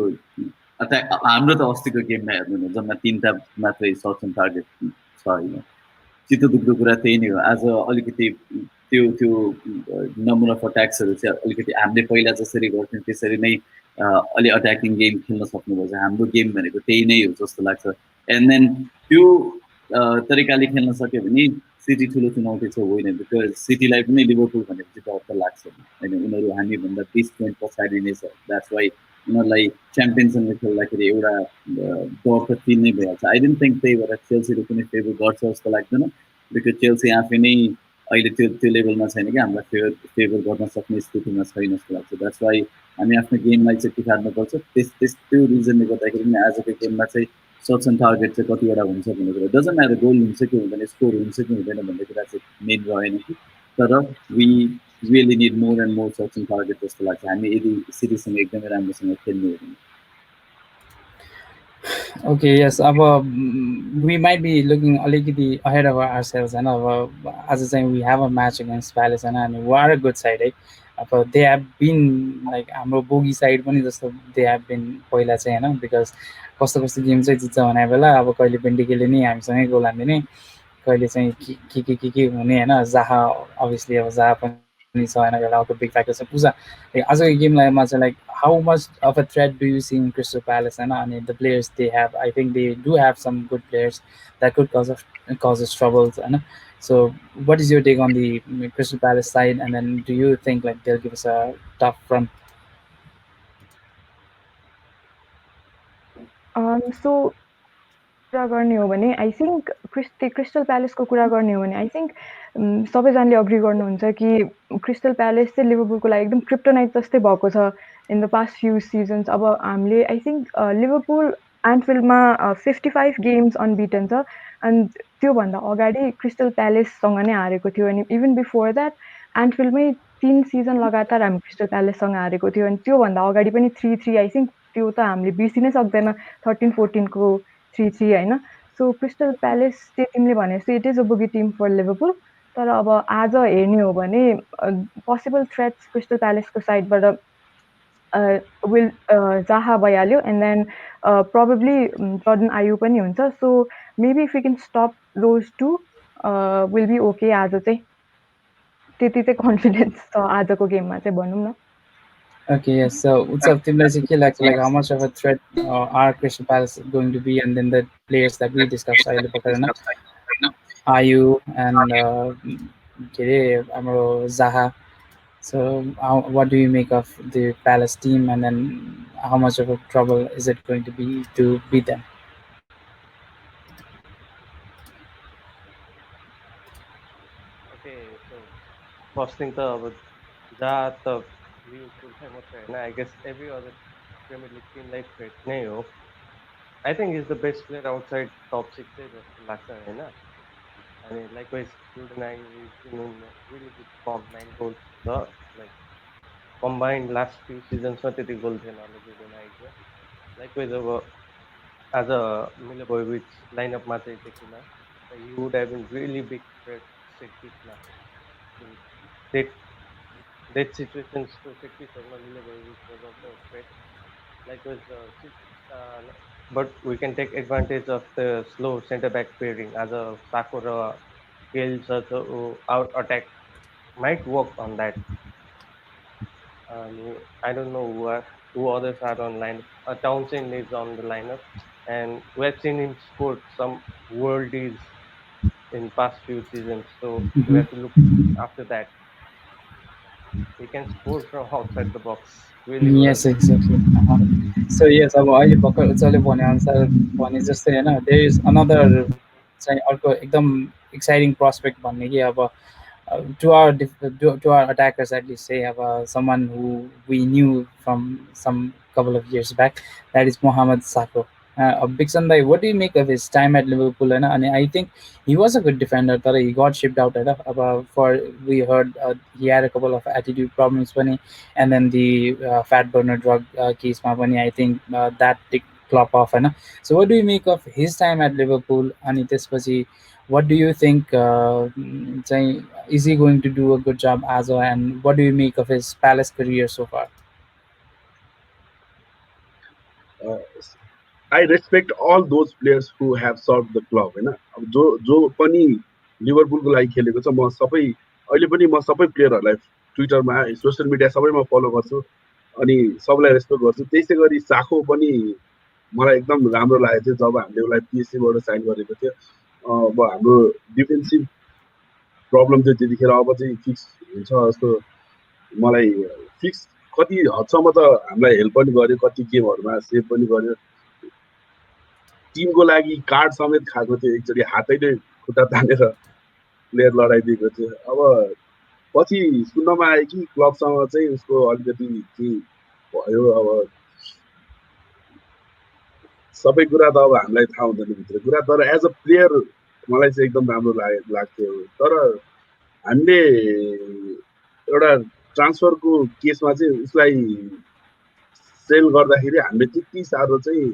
हाम्रो त अस्तिको गेममा हेर्नु न जम्मा 3टा मात्रै सर्ट्स एन्ड टार्गेट छ होइन। चित्त दुख्दो कुरा त्यही नै हो। आज अलिकति त्यो त्यो नम्बर अफ अट्याक्सहरू चाहिँ अलिकति हामीले पहिला जसरी गर्थ्यौँ त्यसरी नै अलि अट्याकिङ गेम खेल्न सक्नुपर्छ। हाम्रो गेम भनेको त्यही नै हो जस्तो लाग्छ। एन्ड देन त्यो तरिकाले खेल्न सक्यो भने सिटी ठुलो चुनौती चाहिँ होइन, बिकज सिटीलाई पनि लिभरपुल भनेपछि त अर्थ लाग्छ होइन। उनीहरू हामीभन्दा 20 पोइन्ट पछाडि नै छ। द्याट्स वाइ उनीहरूलाई च्याम्पियनसँग खेल्दाखेरि एउटा डर त फिल नै भइहाल्छ। आई डोन्ट थिङ्क त्यही भएर चेल्सीले पनि फेभर गर्छ जस्तो लाग्दैन, बिकज चेल्सी आफै नै अहिले त्यो लेभलमा छैन कि हामीलाई फेभर गर्न सक्ने स्थितिमा छैन जस्तो लाग्छ। द्याट्स वाइ हामी आफ्नो गेमलाई चाहिँ तिखार्नुपर्छ। त्यो रिजनले गर्दाखेरि पनि आजको गेममा चाहिँ सर्ट्स एन्ड टार्गेट चाहिँ कतिवटा हुन्छ भन्ने कुरा डजन्ट म्याटर, गोल हुन्छ कि हुँदैन, स्कोर हुन्छ कि हुँदैन भन्ने कुरा चाहिँ मेन रहेन कि। तर we really need more and more shots and target जस्तो लाग्छ हामी यदि सिटीसँग एकदमै राम्रोसँग खेल्ने हो भने। Okay, yes. We might be looking a little ahead of ourselves, and as I saying, we have a match against Palace, and we are a good side. They have been like हाम्रो बोगी साइड पनि जस्तो they have been पहिला चाहिँ होइन, because कस्तो कस्तो गेम चाहिँ जित्छ भने बेला अब कहिले पेन्टिकेले नि हामीसँगै गोल हान्दिने, कहिले चाहिँ के हुने होइन। जाहा अभियसली अब जाहा पनि छ होइन, एउटा अर्को बिग फ्याक्टर छ। पुजा आजको गेममा चाहिँ like how much of a threat do you see in Crystal Palace? And the players they have, I think they do have some good players that could cause us troubles. So, what is your take on the Crystal Palace side? And then, do you think like they'll give us a tough run? So कुरा गर्ने हो भने आई थिङ्क क्रिस्टल प्यालेसको कुरा गर्ने हो भने आई थिङ्क सबैजनाले अग्री गर्नुहुन्छ कि क्रिस्टल प्यालेस चाहिँ लिभरपुलको लागि एकदम क्रिप्टोनाइट जस्तै भएको छ in the past few seasons. अब हामीले आई थिङ्क लिभरपुल एन्फिल्डमा 55 गेम्स अनबिटन छ, एन्ड त्योभन्दा अगाडि क्रिस्टल प्यालेससँग नै हारेको थियो। अनि इभन बिफोर द्याट एन्फिल्डमै 3 सिजन लगातार हामी क्रिस्टल प्यालेससँग हारेको थियो। अनि त्योभन्दा अगाडि पनि 3-3 आई थिङ्क त्यो त हामीले बिर्सिनै सक्दैन 13-14को 3-3 होइन। सो क्रिस्टल प्यालेस चाहिँ तिमीले भने जस्तो it is a bogey team for Liverpool. तर अब आज हेर्ने हो भने पोसिबल थ्रेट्स क्रिस्टल प्यालेसको साइडबाट विल जाहा भइहाल्यो, and then probably Jordan Ayew पनि हुन्छ। So maybe if you can stop those two will be okay. आज चाहिँ त्यति चाहिँ कन्फिडेन्स छ आजको गेममा चाहिँ भनौँ न। Okay, yes. So, Utsab, like how much of a threat are Crystal Palace going to be, and then the players that we discussed, Ayu and Zaha. So, what do you make of the Palace team, and then how much of a trouble is it going to be to beat them? Okay, so first thing the that the Liverpool and I guess every other Premier League team like threat nahi ho. I think he's the best player outside top 6 just Laksa hai. And likewise Jordan Ayew is been in really good form, 9 goals. The like combined last few seasons with the goals and all Jordan Ayew. Likewise as a Milivojevic lineup ma chai dekhina, he would have been really big threat set piece ma. That that situations to set piece of Milivojevic was also a threat. Likewise but we can take advantage of the slow centre back pairing as a Sakura Gales out attack might work on that. I don't know who others are on lineup. Townsend is on the lineup, and we have seen him score some worldies in past few seasons. So we have to look after that. He can score from outside the box really well. Yes, exactly. So yes, अब अहिले भर्खर उचाले भनेअनुसार भने जस्तै होइन, there is another चाहिँ अर्को एकदम exciting prospect भन्ने कि अब to our to our attackers at least say have someone who we knew from some couple of years back, that is Mohamed Sako. Bixon, what do you make of his time at Liverpool? And I think he was a good defender, but he got shipped out. For we heard he had a couple of attitude problems when he, and then the fat burner drug case. I think that did clop off. So what do you make of his time at Liverpool? And what do you think? Is he going to do a good job as well? And what do you make of his Palace career so far? I respect all those players who have serve the club होइन। अब जो जो पनि लिभरपुलको लागि खेलेको छ, म सबै अहिले पनि म सबै प्लेयरहरूलाई ट्विटरमा सोसियल मिडिया सबैमा फलो गर्छु अनि सबैलाई रेस्पेक्ट गर्छु। त्यसै गरी साखो पनि मलाई एकदम राम्रो लागेको थियो जब हामीले उसलाई पिएससीबाट साइन गरेको थियो। अब हाम्रो डिफेन्सिभ प्रब्लम थियो त्यतिखेर, अब चाहिँ फिक्स हुन्छ जस्तो मलाई फिक्स कति हदसम्म त हामीलाई हेल्प पनि गर्यो, कति गेमहरूमा सेभ पनि गर्यो। टिमको लागि कार्ड समेत खाएको थियो एकचोटि, हातैले खुट्टा तानेर प्लेयर लडाइदिएको थियो। अब पछि सुन्नमा आयो कि क्लबसँग चाहिँ उसको अलिकति केही भयो। अब सबै कुरा त अब हामीलाई थाहा हुँदैन भित्र कुरा, तर एज अ प्लेयर मलाई चाहिँ एकदम राम्रो लाग्थ्यो। तर हामीले एउटा ट्रान्सफरको केसमा चाहिँ उसलाई सेल गर्दाखेरि हामीले त्यति साह्रो चाहिँ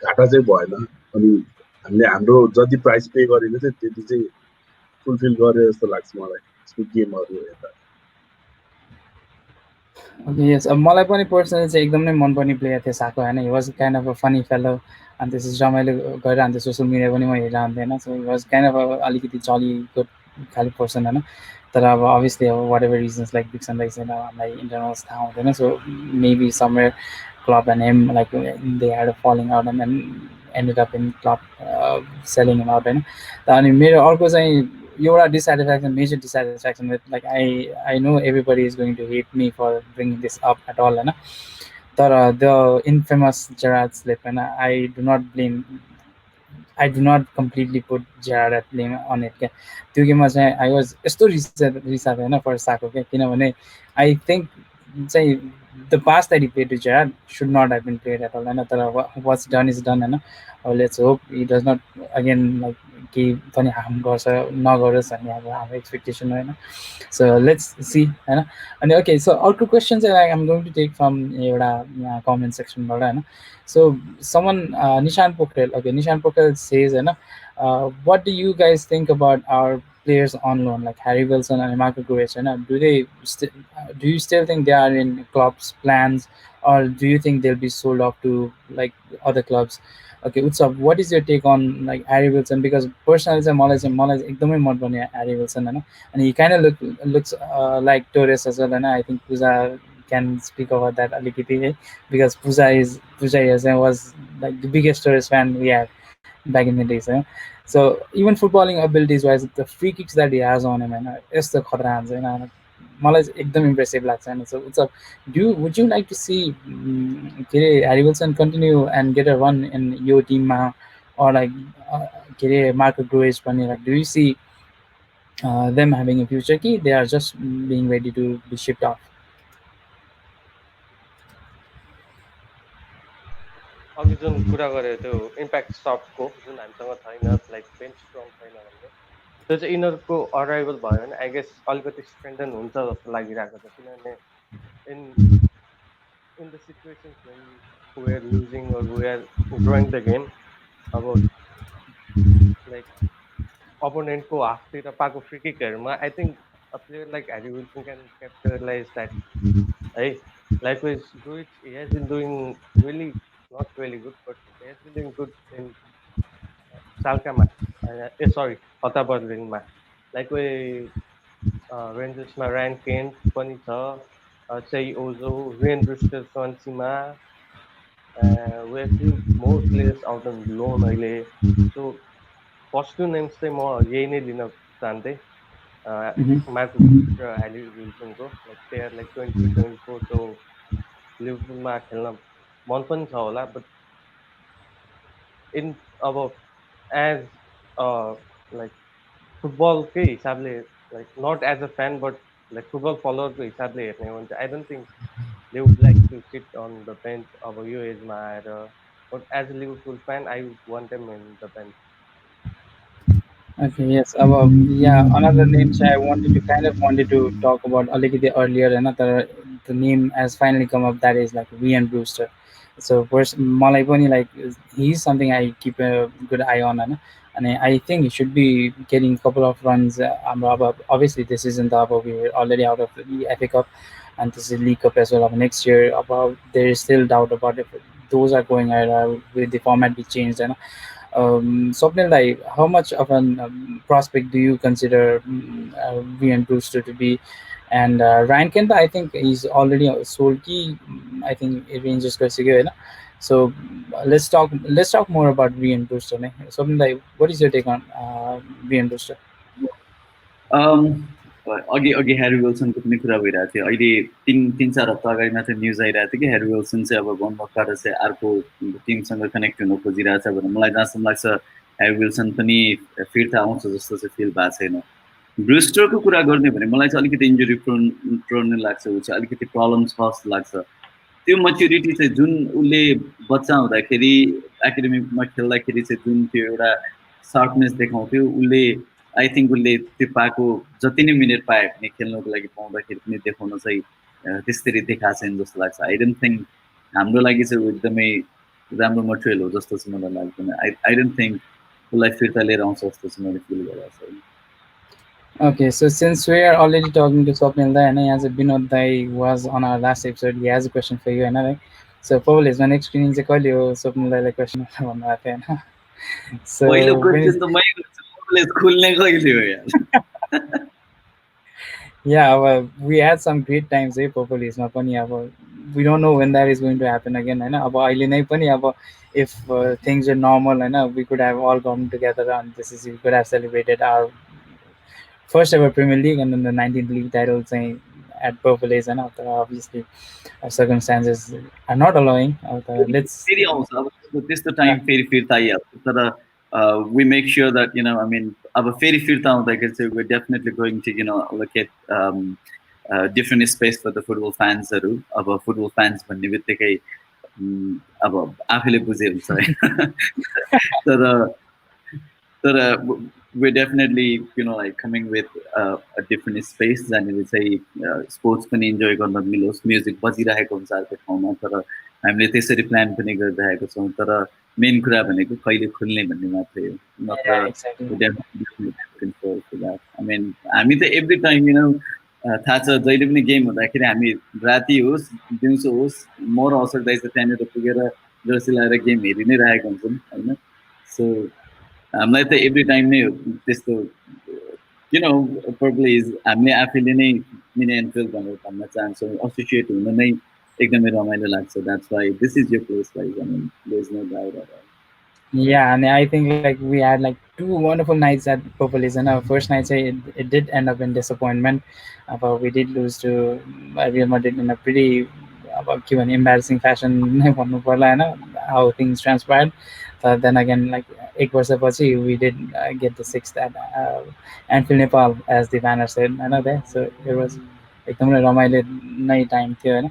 घाटा चाहिँ भएन। अनि हामीले हाम्रो जति प्राइस पे गरेको थियो त्यति चाहिँ फुलफिल गरे जस्तो लाग्छ मलाई यसको गेमहरू हेर्दा। Okay, yes. मलाई पनि पर्सनली चाहिँ एकदम नै मनपर्ने प्लेयर थियो साको होइन। He was kind of a funny fellow, अनि त्यसपछि रमाइलो गरिरहन्थ्यो, सोसियल मिडिया पनि म हेरिरहन्थेँ होइन। So he was kind of अलिकति जली गुड खाले पर्सन होइन। तर अब अभियसली अब वाट एभर रिजन्स लाइक बिक्सन लाइक चाहिँ हामीलाई इन्टरनल्स थाहा हुँदैन। So maybe somewhere club and him like they had a falling out and then ended up in club selling him out होइन। अनि मेरो अर्को चाहिँ एउटा dissatisfaction, major dissatisfaction with, like, I know everybody is going to hate me for bringing this up at all, होइन। तर the infamous Gerrard slip, होइन, I do not completely put Gerrard at blame on it क्या। त्यो गेममा चाहिँ आई वाज यस्तो रिसाएको होइन फर साको क्या, किनभने आई थिङ्क चाहिँ the pass that he played to Gerrard should not have been played at all, होइन। तर what's done is done, होइन। Let's hope he does not again like केही पनि हार्म गर्छ नगरोस् भन्ने अब हाम्रो एक्सपेक्टेसन हो होइन। सो लेट्स सी होइन। अनि ओके, सो अर्को क्वेसन चाहिँ like I'm going to take from एउटा कमेन्ट सेक्सनबाट होइन। So someone Nishan Pokharel, okay, Nishan Pokharel says होइन, what do you guys think about our players on loan like Harry Wilson and Marco Gruesch? Do you still think they are in club's plans, or do you think they'll be sold off to like other clubs? Okay, Utsab, what is your take on like Harry Wilson? Because personally, मलाई एकदमै मन पर्ने Harry Wilson होइन। and he kind of looks like Torres as well, and I think Pooja can speak about that अलिकति है, because Pooja was like the biggest Torres fan we had back in the days, होइन। So even footballing abilities wise, the free kicks that he has on him होइन यस्तो खतरा हान्छ होइन, मलाई चाहिँ एकदम इम्प्रेसिभ लाग्छ होइन। So Utsab, would you like to see के अरे Harry Wilson continue and get a run in your team or like के अरे Marco Gruesch पनि, like do you see them having a future key? They are just being ready to be shipped off. अघि जुन कुरा गरे त्यो इम्प्याक्ट स्टपको जुन हामीसँग छैन, लाइक बेन्च स्ट्रङ छैन भन्ने, त्यो चाहिँ यिनीहरूको अराइभल भयो भने आई गेस अलिकति स्ट्रेन्थन हुन्छ जस्तो लागिरहेको छ। किनभने in in the situations when we are losing or we are drawing the game, अब लाइक अपोनेन्टको हाफतिर पाएको फ्री किकहरूमा I think a player like Harry Wilson can capitalise that है। Likewise, Gruitch, he has been doing really not really good, but he has been doing good in Salkama. Sorry, Utsab Bajgain. Likewise, Rangersमा Ryan Kent पनि छ, Chai Ozo, Ryan Brewster Swansea-मा, we have few more players out on loan अहिले। So फर्स्ट टु नेम्स चाहिँ म यही नै लिन चाहन्थेँ। Mhm. मार्को ग्रुइच र ह्यारी विल्सनको like they are like 23-24 so लिभरपुलमा खेल्न मन पनि छ होला बट इन अब एज लाइक फुटबलकै हिसाबले like not as a fan but like football फलोवरको हिसाबले हेर्ने हो भने चाहिँ I don't think they would like to sit on the bench अब यो एजमा आएर but as a Liverpool fan I would want them in the bench Okay, yes. Yeah, another name I wanted to talk about a little bit earlier. Another the name has finally come up. That is like Ryan Brewster. So first, Malay Pani, like he's something I keep a good eye on, and I think he should be getting a couple of runs. Obviously, this isn't the above. We're already out of the FA Cup, and this is League Cup as well. Next year, about there is still doubt about if those are going ahead. Will the format be changed? Swapnil, like, how much of an prospect do you consider Vian Brewster to be? And Ryan Kent, I think he's already sold key. I think it Rangers ka sige, na? So let's talk more about Vian Brewster. Ne? Swapnil, like, what is your take on Vian Brewster? अघि अघि ह्यारी विल्सनको पनि कुरा भइरहेको थियो अहिले तिन चार हप्ता अगाडि मात्रै न्युज आइरहेको थियो कि ह्यारी विल्सन चाहिँ अब बनबाट चाहिँ अर्को टिमसँग कनेक्ट हुन खोजिरहेछ भनेर मलाई जहाँसम्म लाग्छ ह्यारी विल्सन पनि फिर्ता आउँछ जस्तो चाहिँ फिल भएको छैन ब्रुस्टरको कुरा गर्ने भने मलाई चाहिँ अलिकति इन्जुरी प्रोन लाग्छ ऊ चाहिँ अलिकति प्रब्लम छ जस्तो लाग्छ त्यो मच्युरिटी चाहिँ जुन उसले बच्चा हुँदाखेरि एकाडेमीमा खेल्दाखेरि चाहिँ जुन त्यो एउटा सर्टनेस देखाउँथ्यो उसले आई थिङ्क उसले त्यो पाएको जति नै मिनट पाए पनि खेल्नको लागि पाउँदाखेरि पनि देखाउन चाहिँ त्यसरी देखाएको छैन जस्तो लाग्छ आई डोन्ट थिङ्क हाम्रो लागि चाहिँ एकदमै राम्रो मटेरियल हो जस्तो चाहिँ मलाई लाग्दैन आई डोन्ट थिङ्क उसलाई फिर्ता लिएर आउँछ जस्तो चाहिँ मैले फिल गरेको छ Okay, so since we are already talking to Swapnil Dai, and as Binod Dai was on our last episode, he has a question for you, and right? So probably is my next screening is a call you Swapnil Dai like question on that, and पहिलो so when is क्वेसन त मै गर्छु खुल्ने कहिले हो यार yeah, well, we had some great times, Purple is पनि अब we don't know when that is going to happen again, होइन अब अहिले नै पनि अब if things are normal, होइन we could have all come together and this is we could have celebrated our first ever Premier League and then the 19th league title saying at Purple Ace, and obviously circumstances are not allowing. Let's फेरि आउँछ अब त्यस्तो टाइम फेरि फिर्ता आइहाल्छ तर we make sure that you know I mean अब फेरि फिर्ता आउँदाखेरि चाहिँ we definitely going to you know locate different space for the football फ्यान्सहरू अब फुटबल फ्यान्स भन्ने बित्तिकै अब आफैले बुझे हुन्छ होइन तर तर we're definitely you know like coming with a different space जहाँनिर चाहिँ स्पोर्ट्स पनि इन्जोय गर्न मिलोस् म्युजिक बजिरहेको हुन्छ अर्को ठाउँमा तर हामीले त्यसरी प्लान पनि गरिरहेको छौँ तर मेन कुरा भनेको कहिले खुल्ने भन्ने मात्रै हो नत्र आई मिन हामी त एभ्री टाइम यु नो थाहा छ जहिले पनि गेम हुँदाखेरि हामी राति होस् दिउँसो होस् मर असर्दै चाहिँ त्यहाँनिर पुगेर जर्सी लगाएर गेम हेरि नै रहेको हुन्छौँ होइन सो हामीलाई त एभ्री टाइम नै त्यस्तो यु नो पर्पल हामीले आफैले नै मिनी एनफिल्ड भनेर भन्न चाहन्छौँ एसोसिएट हुन नै एकदमै रमाइलो लाग्छ that's why this is your place like I mean there is no doubt about Yeah, and I think like we had like two wonderful nights at Purple Ace, and our first night it did end up in disappointment. But we did lose to Real Madrid in a pretty given embarrassing fashion. भन्नु पर्ला हैन how things transpired. Then again, like एक वर्षपछि we did get the sixth at Anfield, Nepal, as the banner said. There, so it was एकदमै रमाइलो नै टाइम थियो हैन.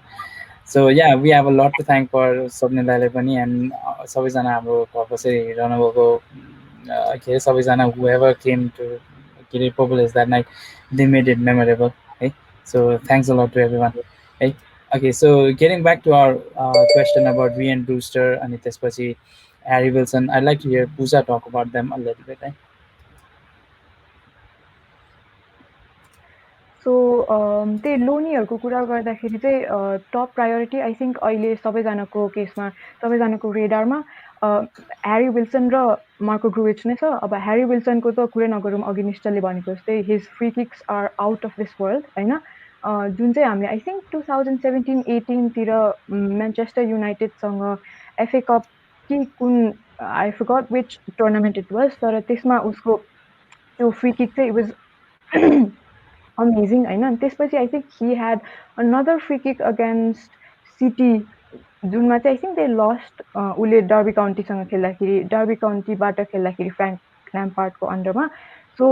So yeah, we have a lot to thank for Swapnil दाइले पनि and सबैजना हाम्रो घर बसेर हेरिरहनु भएको के अरे सबैजना whoever came to के अरे Purple Ace that night, they made it memorable. Hey, so thanks a lot to everyone. Hey, okay, so getting back to our question about Ryan Brewster and त्यसपछि Harry Wilson, I'd like to hear Pooja talk about them a little bit. So त्यही लोनीहरूको कुरा गर्दाखेरि चाहिँ टप प्रायोरिटी आई थिङ्क अहिले सबैजनाको केसमा सबैजनाको रेडारमा ह्यारी विल्सन र मार्को ग्रुइच नै छ अब ह्यारी विल्सनको त कुरै नगरौँ अघि निश्चलले भनेको जस्तै his free kicks are out of this world होइन जुन चाहिँ हामीले आई थिङ्क 2017-18तिर म्यान्चेस्टर युनाइटेडसँग एफए कप कि कुन I forgot which tournament it was तर त्यसमा उसको त्यो फ्री किक चाहिँ इट वाज amazing होइन त्यसपछि I think he had another free kick against city जुनमा चाहिँ आई थिङ्क दे लस्ट उसले डर्बी काउन्टीसँग खेल्दाखेरि डर्बी काउन्टीबाट खेल्दाखेरि फ्रेङ्क ल्याम्पार्डको अन्डरमा सो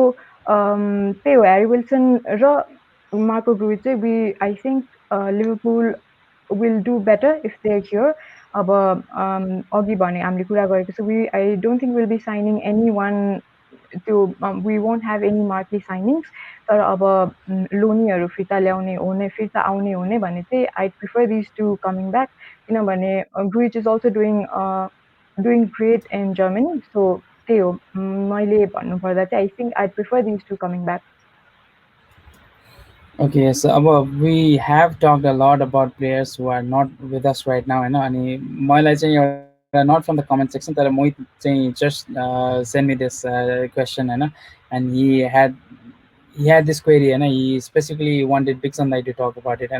त्यही हो ह्यारी विल्सन र मार्को ग्रुइच चाहिँ we I think Liverpool will do better if they are here अब अघि भने हामीले कुरा गरेको छ we I don't think will be signing anyone त्यो we won't have any marquee signings तर अब लोनीहरू फिर्ता आउने हुने भने चाहिँ I prefer this to coming back किनभने Grujic is also doing great in Germany so त्यही हो मैले भन्नुपर्दा चाहिँ I think I prefer this to coming back Okay, so we have talked a lot about players who are not with us right now, अनि मलाई चाहिँ एउटा not from the comment section तर मोहित चाहिँ just send me this question and he had this query and he specifically wanted Bixon to talk about it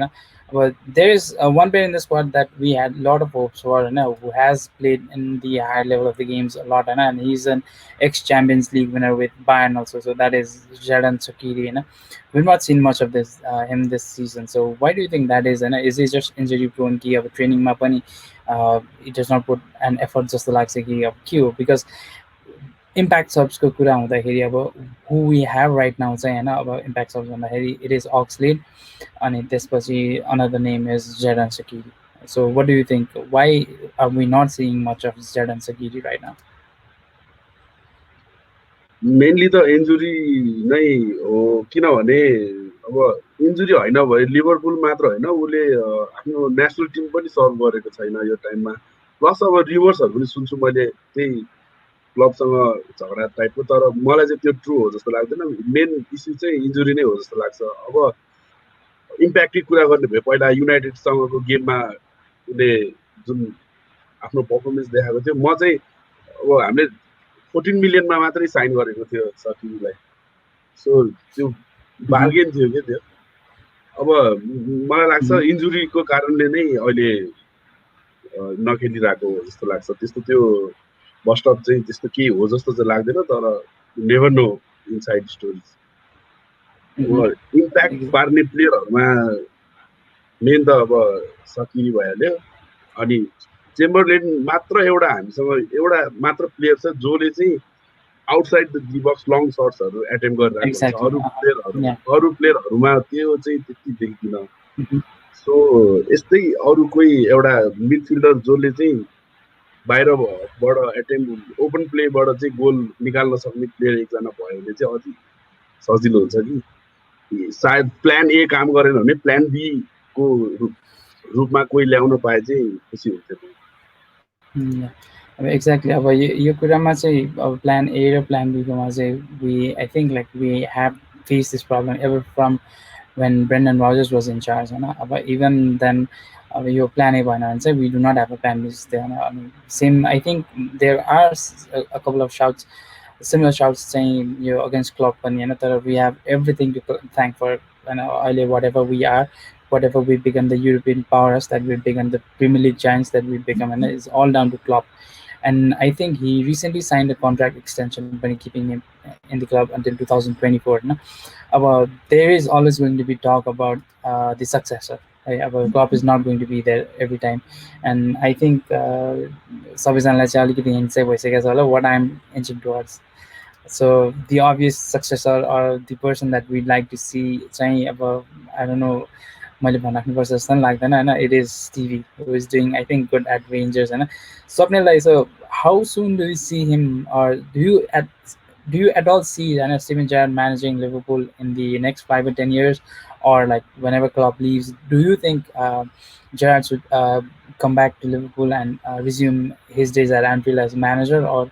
but there is one player in the squad that we had a lot of hopes for who has played in the higher level of the games a lot and he's an ex-Champions League winner with Bayern also, so that is Xherdan Shaqiri. We've not seen much of this him this season, so why do you think that is he just injury prone कि अब training मा पनि he does not put an effort जस्तो लाग्छ कि अब के हो because impact subs को कुरा हुँदाखेरि अब who we have right now चाहिँ अब impact subs भन्दाखेरि it is Oxlade अनि त्यसपछि another name is Xherdan Shaqiri. So what do you think, why are we not seeing much of Xherdan Shaqiri right now? Mainly त इन्जुरी नै हो किनभने अब इन्जुरी होइन भए लिभरपुल मात्र होइन उसले आफ्नो नेसनल टिम पनि सर्भ गरेको छैन यो टाइममा प्लस अब रिभर्सहरू पनि सुन्छु मैले त्यही क्लबसँग झगडा टाइपको तर मलाई चाहिँ त्यो ट्रु हो जस्तो लाग्दैन मेन इस्यु चाहिँ इन्जुरी नै हो जस्तो लाग्छ अब इम्प्याक्टकै कुरा गर्ने भए पहिला युनाइटेडसँगको गेममा उसले जुन आफ्नो पर्फर्मेन्स देखाएको थियो म चाहिँ अब हामीले 14 मिलियनमा मात्रै साइन गरेको थियो सकिनीलाई सो त्यो बार्गेन थियो क्या त्यो अब मलाई लाग्छ इन्जुरीको कारणले नै अहिले नखेलिरहेको हो जस्तो लाग्छ त्यस्तो त्यो बस्ट अप चाहिँ त्यस्तो केही हो जस्तो चाहिँ लाग्दैन तर never know inside stories impact पार्ने प्लेयरहरूमा मेन त अब सकिनी भइहाल्यो अनि चेम्बरलेन मात्र एउटा हामीसँग एउटा मात्र प्लेयर छ जसले चाहिँ outside the D box long सर्ट्सहरू एटेम्प गरिरहेको हुन्छ अरू प्लेयरहरूमा त्यो चाहिँ त्यति देखिँदैन सो यस्तै अरू कोही एउटा मिडफिल्डर जसले चाहिँ बाहिरबाट एटेम्प ओपन प्लेबाट चाहिँ गोल निकाल्न सक्ने प्लेयर एकजना भयो भने चाहिँ अझै सजिलो हुन्छ कि सायद प्लान ए काम गरेन भने प्लान बी को रूपमा कोही ल्याउन पाए चाहिँ खुसी हुन्थ्यो एक्ज्याक्टली अब यो कुरामा चाहिँ अब प्लान ए र प्लान बीकोमा चाहिँ we I think like we have face this problem ever from when Brendan Rodgers was in charge अब even then अब यो प्लान ए भएन भने चाहिँ we do not have a plan B there अनि same I think there are a couple of shouts similar shouts चाहिँ यो against Klopp पनि तर we have everything to thank for अहिले whatever we are, whatever we become, the European powers that we've become, the Premier League giants that we've become, and it's all down to Klopp. And I think he recently signed a contract extension by keeping him in the club until 2024. There is always going to be talk about the successor. Klopp is not going to be there every time. And I think what I'm inching towards. So the obvious successor or the person that we'd like to see, I don't know, it is Stevie, who is doing, I think, good at Rangers. Swapnil, so how soon do you see him, or do you at all see Steven Gerrard managing Liverpool in the next 5 or 10 years, or like whenever Klopp leaves? Do you think Gerrard should come back to Liverpool and resume his days at Anfield as manager, or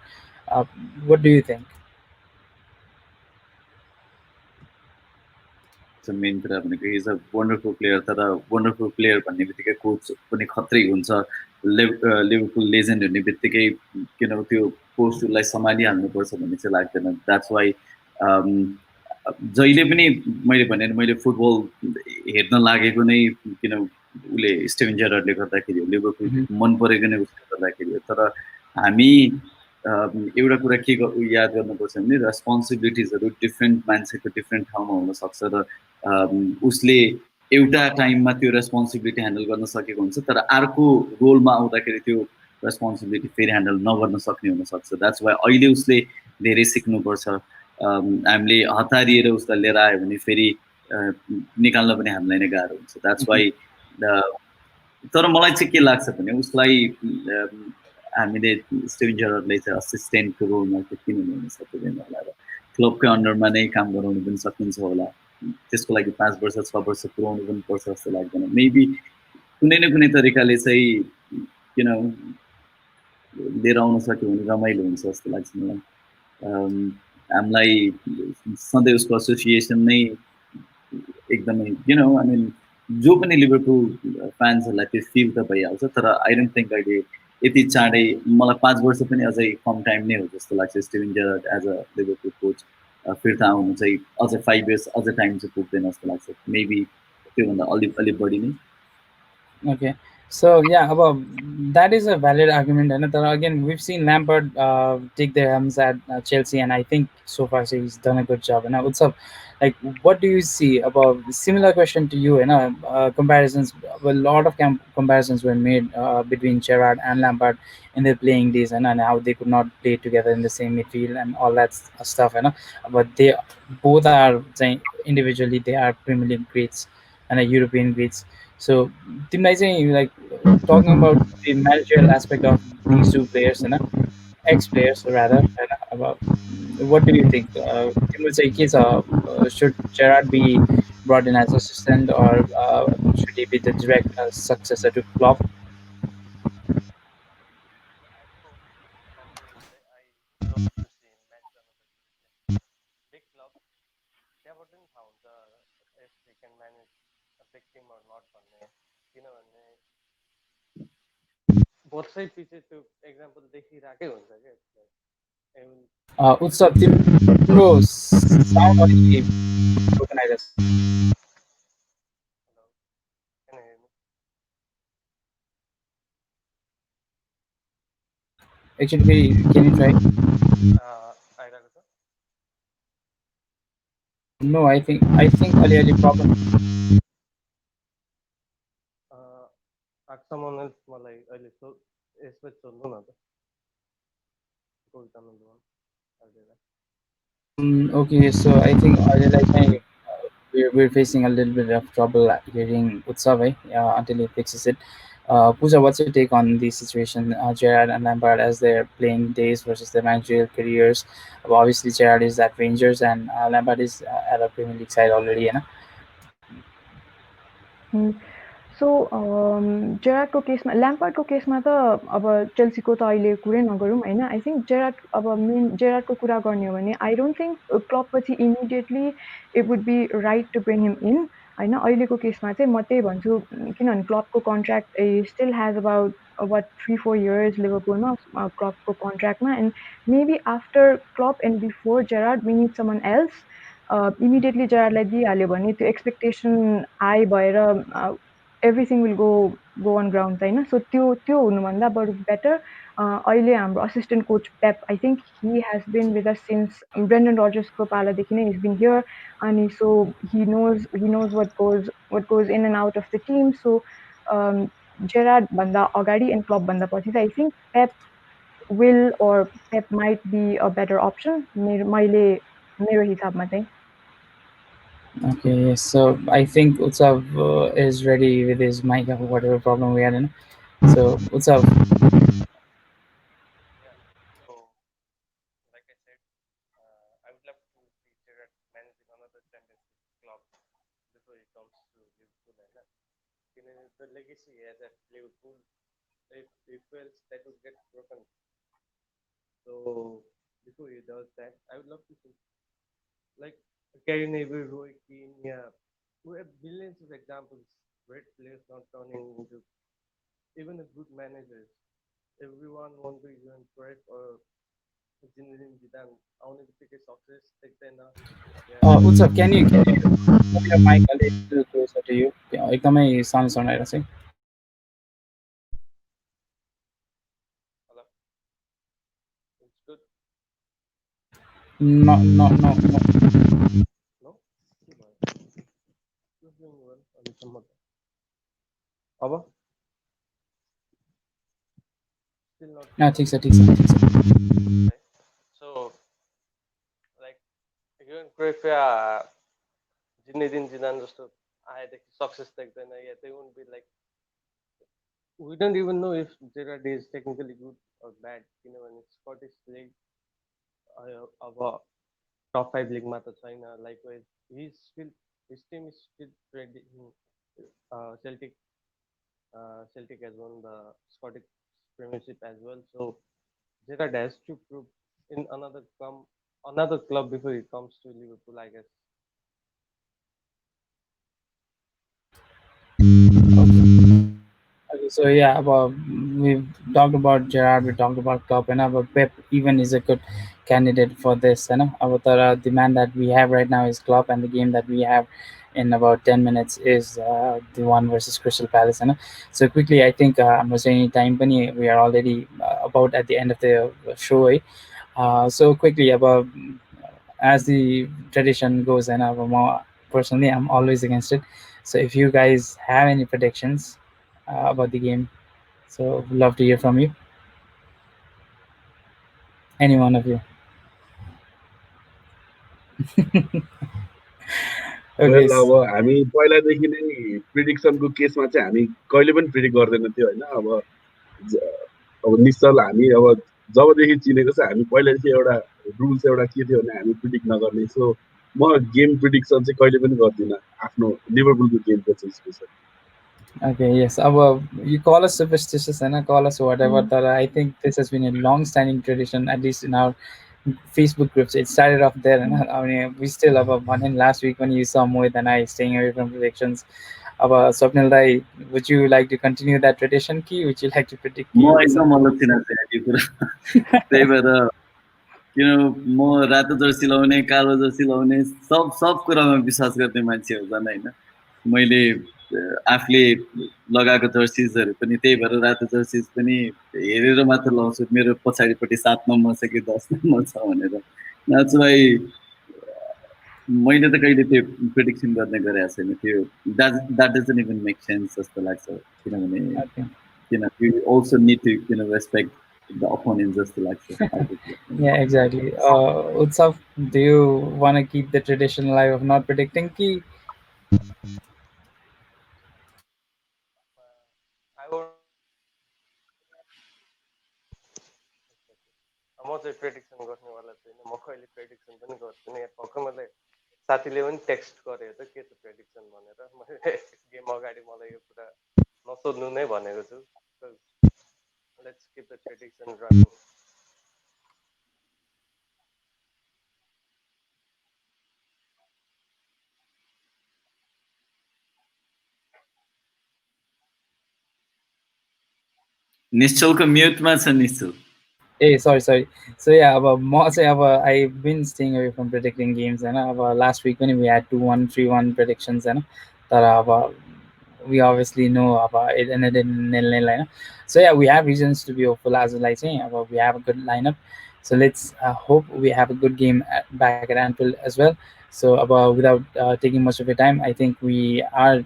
what do you think? Main कुरा भनेको इज अ वन्डरफुल प्लेयर तर वन्डरफुल प्लेयर भन्ने बित्तिकै कोच पनि खत्रै हुन्छ लिभरपुल लेजेन्ड हुने बित्तिकै किन त्यो पोस्टलाई सम्हालिहाल्नुपर्छ भन्ने चाहिँ लाग्दैन द्याट्स वाइ जहिले पनि मैले फुटबल हेर्न लागेको नै किन उसले स्टिभन जेरार्डले गर्दाखेरि लिभरपुल मन परेको नै उसले गर्दाखेरि तर हामी एउटा कुरा के याद गर्नुपर्छ भने रेस्पोन्सिबिलिटिजहरू डिफ्रेन्ट मान्छेको डिफ्रेन्ट ठाउँमा हुनसक्छ र उसले एउटा टाइममा त्यो रेस्पोन्सिबिलिटी ह्यान्डल गर्न सकेको हुन्छ तर अर्को रोलमा आउँदाखेरि त्यो रेस्पोन्सिबिलिटी फेरि ह्यान्डल नगर्न सक्ने हुनसक्छ द्याट्स वाइ अहिले उसले धेरै सिक्नुपर्छ हामीले हतारिएर उसलाई लिएर आयो भने फेरि निकाल्न पनि हामीलाई नै गाह्रो हुन्छ द्याट्स वाइ तर मलाई चाहिँ के लाग्छ भने उसलाई हामीले स्टिभन जेरार्डले चाहिँ असिस्टेन्टको रोलमा चाहिँ किन हुन सक्दैन होला र क्लबकै अन्डरमा नै काम गराउनु पनि सकिन्छ होला त्यसको लागि 5 वर्ष 6 वर्ष पुऱ्याउनु पनि पर्छ जस्तो लाग्दैन मेबी कुनै न कुनै तरिकाले चाहिँ किन लिएर आउन सक्यो भने रमाइलो हुन्छ जस्तो लाग्छ मलाई हामीलाई सधैँ उसको एसोसिएसन नै एकदमै आई मिन जो पनि लिभरपुल फ्यान्सहरूलाई त्यो फिल त भइहाल्छ तर आई डोन्ट थिङ्क अहिले यति चाँडै मलाई 5 वर्ष पनि अझै कम टाइम नै हो जस्तो लाग्छ Steven Gerrard as a Liverpool coach फिर्ता आउनु चाहिँ अझै 5 इयर्स अझै टाइम चाहिँ पुग्दैन जस्तो लाग्छ मेबी त्योभन्दा अलि बढी नै Okay, so yeah, well, that is a valid argument, and again, we've seen Lampard take their helms at Chelsea, and I think so far so he's done a good job. And what's up? Like, what do you see about similar question to you? Comparisons. Well, a lot of comparisons were made between Gerrard and Lampard in their playing days, and how they could not play together in the same midfield and all that stuff. But they both are saying individually they are Premier League greats and European greats. So, like talking about the managerial aspect of these two players, ex-players rather, about what do you think? Should Gerrard be brought in as assistant, or should he be the direct successor to Klopp? As for me, I would love to see him manage another big club. त्यहाँबाट पनि थाहा हुन्छ if they can manage a big team or not भन्ने किनभने वर्षै पछि त्यो एक्जाम्पल देखिरहेकै हुन्छ क्या Utsab, तिम्रो sound अलिकति broken आइरहेछ. Hello can you hear me? Actually, can you try? आइरहेको छ No, I think ali problem. आठसम्म मलाई अहिले यसमै सोध्नु न त golden Okay, so I think we're facing a little bit of trouble hearing Utsav until he fixes it. Pooja, what's your take on the situation, Gerard and Lampard as their playing days versus their managerial careers? Obviously, Gerard is at Rangers and Lampard is at a Premier League side already, so जेराडको केसमा ल्याम्पार्डको केसमा त अब चेल्सीको त अहिले कुरै नगरौँ होइन आई थिङ्क जेराड अब मेन जेराडको कुरा गर्ने हो भने आई डोन्ट थिङ्क क्लबपछि immediately it would be right to bring him in होइन अहिलेको केसमा चाहिँ म त्यही भन्छु किनभने क्लबको contract still has about what 3-4 years लिभरपुलमा क्लबको कन्ट्र्याक्टमा and maybe after club and before Gerrard we need someone इमिडिएटली जेराडलाई दिइहाल्यो भने त्यो एक्सपेक्टेसन हाई भएर everything will go on ground होइन सो त्यो हुनुभन्दा बरु बेटर अहिले हाम्रो assistant coach Pep I think he has been with us since Brendan रजर्सको पालादेखि नै इज बिन हियर अनि so he knows what goes in and out of the team so जेराडभन्दा अगाडि एन्ड क्लबभन्दा पछि चाहिँ I think Pep will or Pep might be a better option मेरो हिसाबमा चाहिँ Okay, so I think Utsav is ready with his mic or whatever problem we had in. So Utsav, yeah so like I said I would love to see Gerrard managing another championship club before he comes to Liverpool the legacy he has at Liverpool if fails that would get broken so before he does that I would love to see like Gary Neville, Roy Keane, yeah. We have billions of examples. Great players not turning into even a good managers. Everyone wants to even correct or Zinedine Zidane. Only to pick a success. Take then, yeah. Utsav, can you put your mic a little closer to you? एकदमै सानो साउन्ड आइरहेको छ. Hello. It's good. No. No. doing well अहिलेसम्म त अब still not ठिक छ ठिक छ ठिक छ है so like Johan Cruyff Zinedine Zidane जस्तो आएदेखि सक्सेस देख्दैन या they won't be like we don't even know if Gerrard is technically good or bad किनभने स्कटिस लिग अब टप 5 लिगमा त छैन likewise he is still his team is still trading Celtic Celtic has won the Scottish Premiership as well so Gerrard has to prove in another club before he comes to Liverpool I guess Okay, so yeah, we've talked about Gerard, we talked about Klopp, and about Pep even is a good candidate for this. About the man that we have right now is Klopp, and the game that we have in about 10 minutes is the one versus Crystal Palace. So quickly, I think I'm not saying any time, Bunny, we are already about at the end of the show. So quickly, about as the tradition goes, and personally, I'm always against it. So if you guys have any predictions about the game, so love to hear from you. Any one of you. Okay. Well अब हामी पहिलादेखि नै प्रिडिक्सनको केसमा चाहिँ हामी कहिले पनि प्रिडिक्ट गर्दैन थियो होइन अब निश्चल हामी अब जबदेखि चिनेको छ हामी पहिलादेखि एउटा रुल्स एउटा के थियो भने हामी प्रिडिक्ट नगर्ने सो म गेम प्रिडिक्सन चाहिँ कहिले पनि गर्दिनँ आफ्नो लिभरपुलको गेमको चाहिँ special Okay, yes. You call us superstitious and I call us whatever. That I think this has been a long-standing tradition, at least in our Facebook groups. It started off there, and I mean, we still have a one in last week when you saw Mohit and I staying away from predictions. Swapnil Dai, would you like to continue that tradition? Ki, would you like to predict? म एकदम अलग थिइनँ यो कुरा त्यही भएर म रातो जर्सी लाउने कालो जर्सी लाउने सब सब कुरामा विश्वास गर्ने मान्छे हो झन् होइन मैले आफूले लगाएको जर्सिजहरू पनि त्यही भएर रातो जर्सिज पनि हेरेर मात्र लाउँछु मेरो पछाडिपट्टि 7 नम्बर छ कि 10 नम्बर छ भनेर द्याट्स वाइ मैले त कहिले त्यो प्रेडिक्सन गर्ने गरेको छैन त्यो that doesn't even make sense जस्तो लाग्छ किनभने you also need to respect the opponent जस्तो लाग्छ Yeah, exactly. Utsab, do you want to keep the tradition alive of not predicting? Ki I would म चाहिँ प्रेडिक्सन गर्नेवाला छैन म कहिले प्रेडिक्सन पनि गर्दिनँ यहाँ भर्खर मैले साथीले पनि टेक्स्ट गरेको थियो के छ प्रेडिक्सन भनेर मैले गेम अगाडि मलाई यो कुरा नसोध्नु नै भनेको छु लेट्स किप द ट्रेडिक्सन रनिङ निश्चलको म्युटमा छ निश्चल Hey, sorry. So yeah, I've been staying away from predicting games, and last week when we had 2-1, 3-1 predictions, and that we obviously know about it ended in nil-nil. So yeah, we have reasons to be hopeful as well. I say, we have a good lineup. So let's hope we have a good game back at Anfield as well. So without taking much of your time, I think we are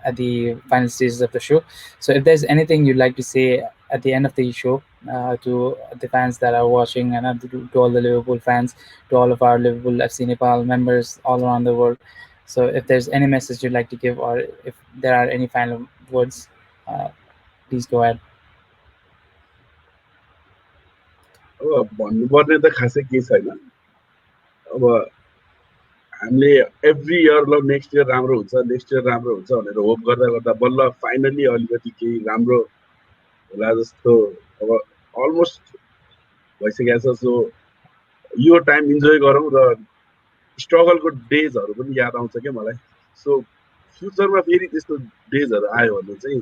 at the final stages of the show. So if there's anything you'd like to say at the end of the show to the fans that are watching, and to all the Liverpool fans, to all of our Liverpool FC Nepal members all around the world. So if there's any message you'd like to give, or if there are any final words, please go ahead. अब भन्नुपर्ने त खासै केही छैन अब हामीले एभ्री इयर ल नेक्स्ट इयर राम्रो हुन्छ भनेर होप गर्दा गर्दा बल्ल फाइनली अलिकति केही राम्रो होला जस्तो अब अलमोस्ट भइसकेको छ सो यो टाइम इन्जोय गरौँ र स्ट्रगलको डेजहरू पनि याद आउँछ क्या मलाई सो फ्युचरमा फेरि त्यस्तो डेजहरू आयो भने चाहिँ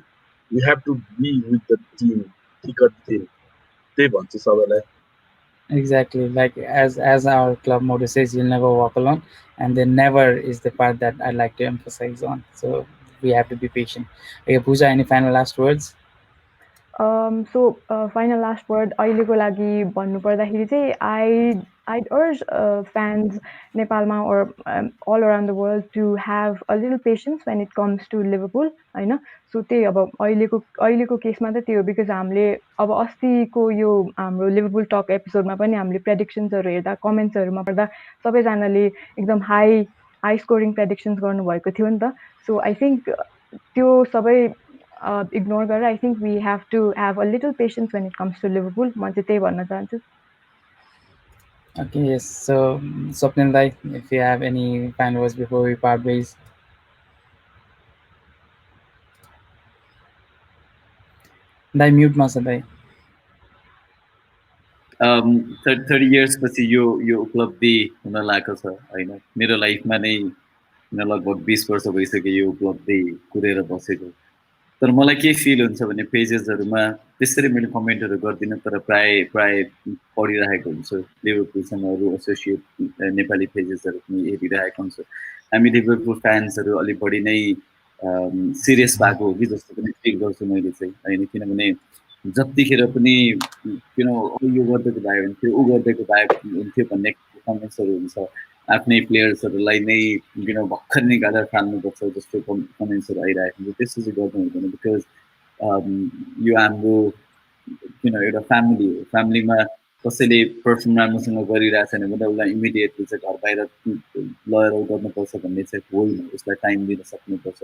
we have to be with the team thick team त्यही भन्छु सबैलाई Exactly, like as our club motto says, you'll never walk alone, and the never is the part that I like to emphasize on. So we have to be patient. Okay, Pooja, any final last words? So final last word अहिलेको लागि भन्नुपर्दाखेरि चाहिँ I'd urge fans Nepalma or all around the world to have a little patience when it comes to Liverpool होइन सो त्यही अब अहिलेको केसमा त त्यही हो बिकज हामीले अब अस्तिको यो हाम्रो लिभरपुल टक एपिसोडमा पनि हामीले प्रेडिक्सन्सहरू हेर्दा कमेन्ट्सहरूमा पढ्दा सबैजनाले एकदम हाई स्कोरिङ प्रेडिक्सन्स गर्नुभएको थियो नि त सो आई थिङ्क त्यो सबै इग्नोर गरेर I think we have to have a little patience when it comes to Liverpool म चाहिँ त्यही भन्न चाहन्छु Okay, yes. So, Swapnil Dai, if you have any final words before we part ways. Dai mute मा छ दाइ 30 years पछि यो उपलब्धि हुन लागेको छ होइन मेरो लाइफमा नै लगभग 20 वर्ष भइसक्यो यो उपलब्धि कुरेर बसेको तर मलाई के फिल हुन्छ भने पेजेसहरूमा त्यसरी मैले कमेन्टहरू गर्दिनँ तर प्राय पढिरहेको हुन्छु लिभरपुलसँग अरू एसोसिएट नेपाली पेजेसहरू पनि हेरिरहेको हुन्छु हामी लिभरपुल फ्यान्सहरू अलिक बढी नै सिरियस भएको हो कि जस्तो पनि फिल गर्छु मैले चाहिँ होइन किनभने जतिखेर पनि यो गरिदिएको भए हुन्थ्यो ऊ गरिदिएको भए हुन्थ्यो भन्ने कमेन्ट्सहरू हुन्छ आफ्नै प्लेयर्सहरूलाई नै भर्खर निकालेर फाल्नुपर्छ जस्तो कमेन्ट्सहरू आइरहेको हुन्छ त्यस्तो चाहिँ गर्नु हुँदैन बिकज यो हाम्रो एउटा फ्यामिली हो फ्यामिलीमा कसैले पर्फर्म राम्रोसँग गरिरहेको छैन भने उसलाई इमिडिएटली चाहिँ घर बाहिर लगेर गर्नुपर्छ भन्ने चाहिँ होइन उसलाई टाइम दिन सक्नुपर्छ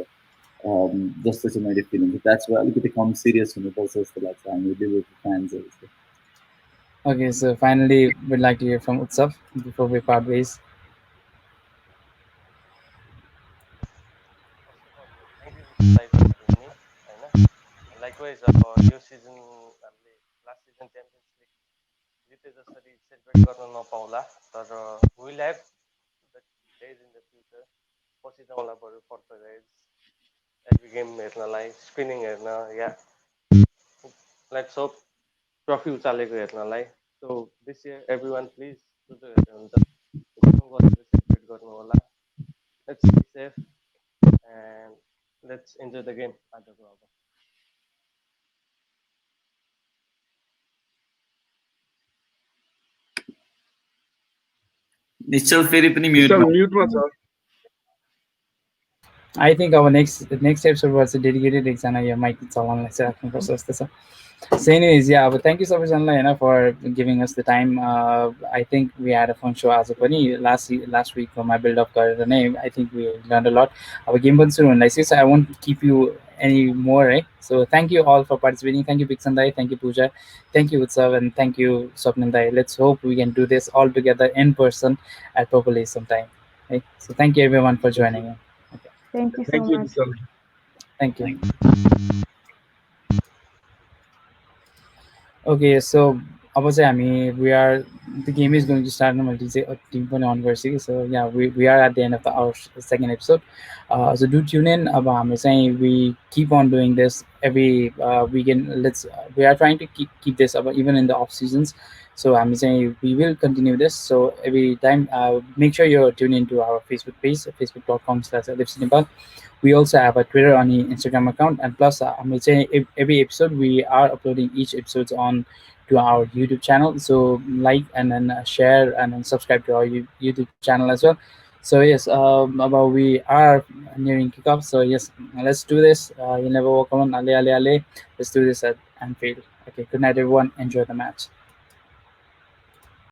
जस्तो चाहिँ मैले फिल हुन्छ द्याट्स वाइ अलिकति कम सिरियस हुनुपर्छ जस्तो लाग्छ हामी लिभरपुल फ्यान्सहरू चाहिँ Okay, so finally, we'd like to hear from Utsab before we part ways. First of all, thank you Vicky for having me होइन likewise यो सिजन हामीले लास्ट सिजन च्याम्पियन्स लिग जिते जसरी सेलिब्रेट गर्न नपाउला तर will have the days in the future पछि जाउँला बरु फर्दर डेज एभ्री गेम हेर्नलाई स्क्रिनिङ हेर्न या लेट्स होप ट्रफी उचालेको हेर्नलाई so this year every one please जो जो हेर्नुहुन्छ एकदम गरेर सेलिब्रेट गर्नु होला let's be safe and let's enjoy the game आजको अब निश्चल फेरि पनि म्युटमा छ I think our next episode was dedicated एकजना यो माइक चलाउनलाई चाहिँ राख्नुपर्छ जस्तो छ So anyways, yeah, but thank you so much, Anla, for giving us the time. I think we had a fun show as well. Last week for my build-up career, I think we learned a lot. Our game was soon. Like I won't keep you any more, right? So thank you all for participating. Thank you, Bixon Dai. Thank you, Pooja. Thank you, Utsav, and thank you, Swapnil Dai. Let's hope we can do this all together in person at Populi sometime. Right? So thank you everyone for joining in. Okay. Thank you so Thank you, much. Bixon. Thank you. Okay, so obviously, I mean, the game is going to start normally team on versus. So yeah, we are at the end of our second episode. So do tune in. I'm saying we keep on doing this every weekend. We are trying to keep this up even in the off seasons. So I'm saying we will continue this. So every time, make sure you're tuned into our Facebook page, facebook.com/Nepal. We also have a Twitter and Instagram account, and plus, I'm saying every episode we are uploading each episodes on to our YouTube channel. So like and then share and then subscribe to our YouTube channel as well. So yes, about we are nearing kickoff. So yes, let's do this. You never walk alone. Ale ale ale. Let's do this at Anfield. Okay. Good night, everyone. Enjoy the match.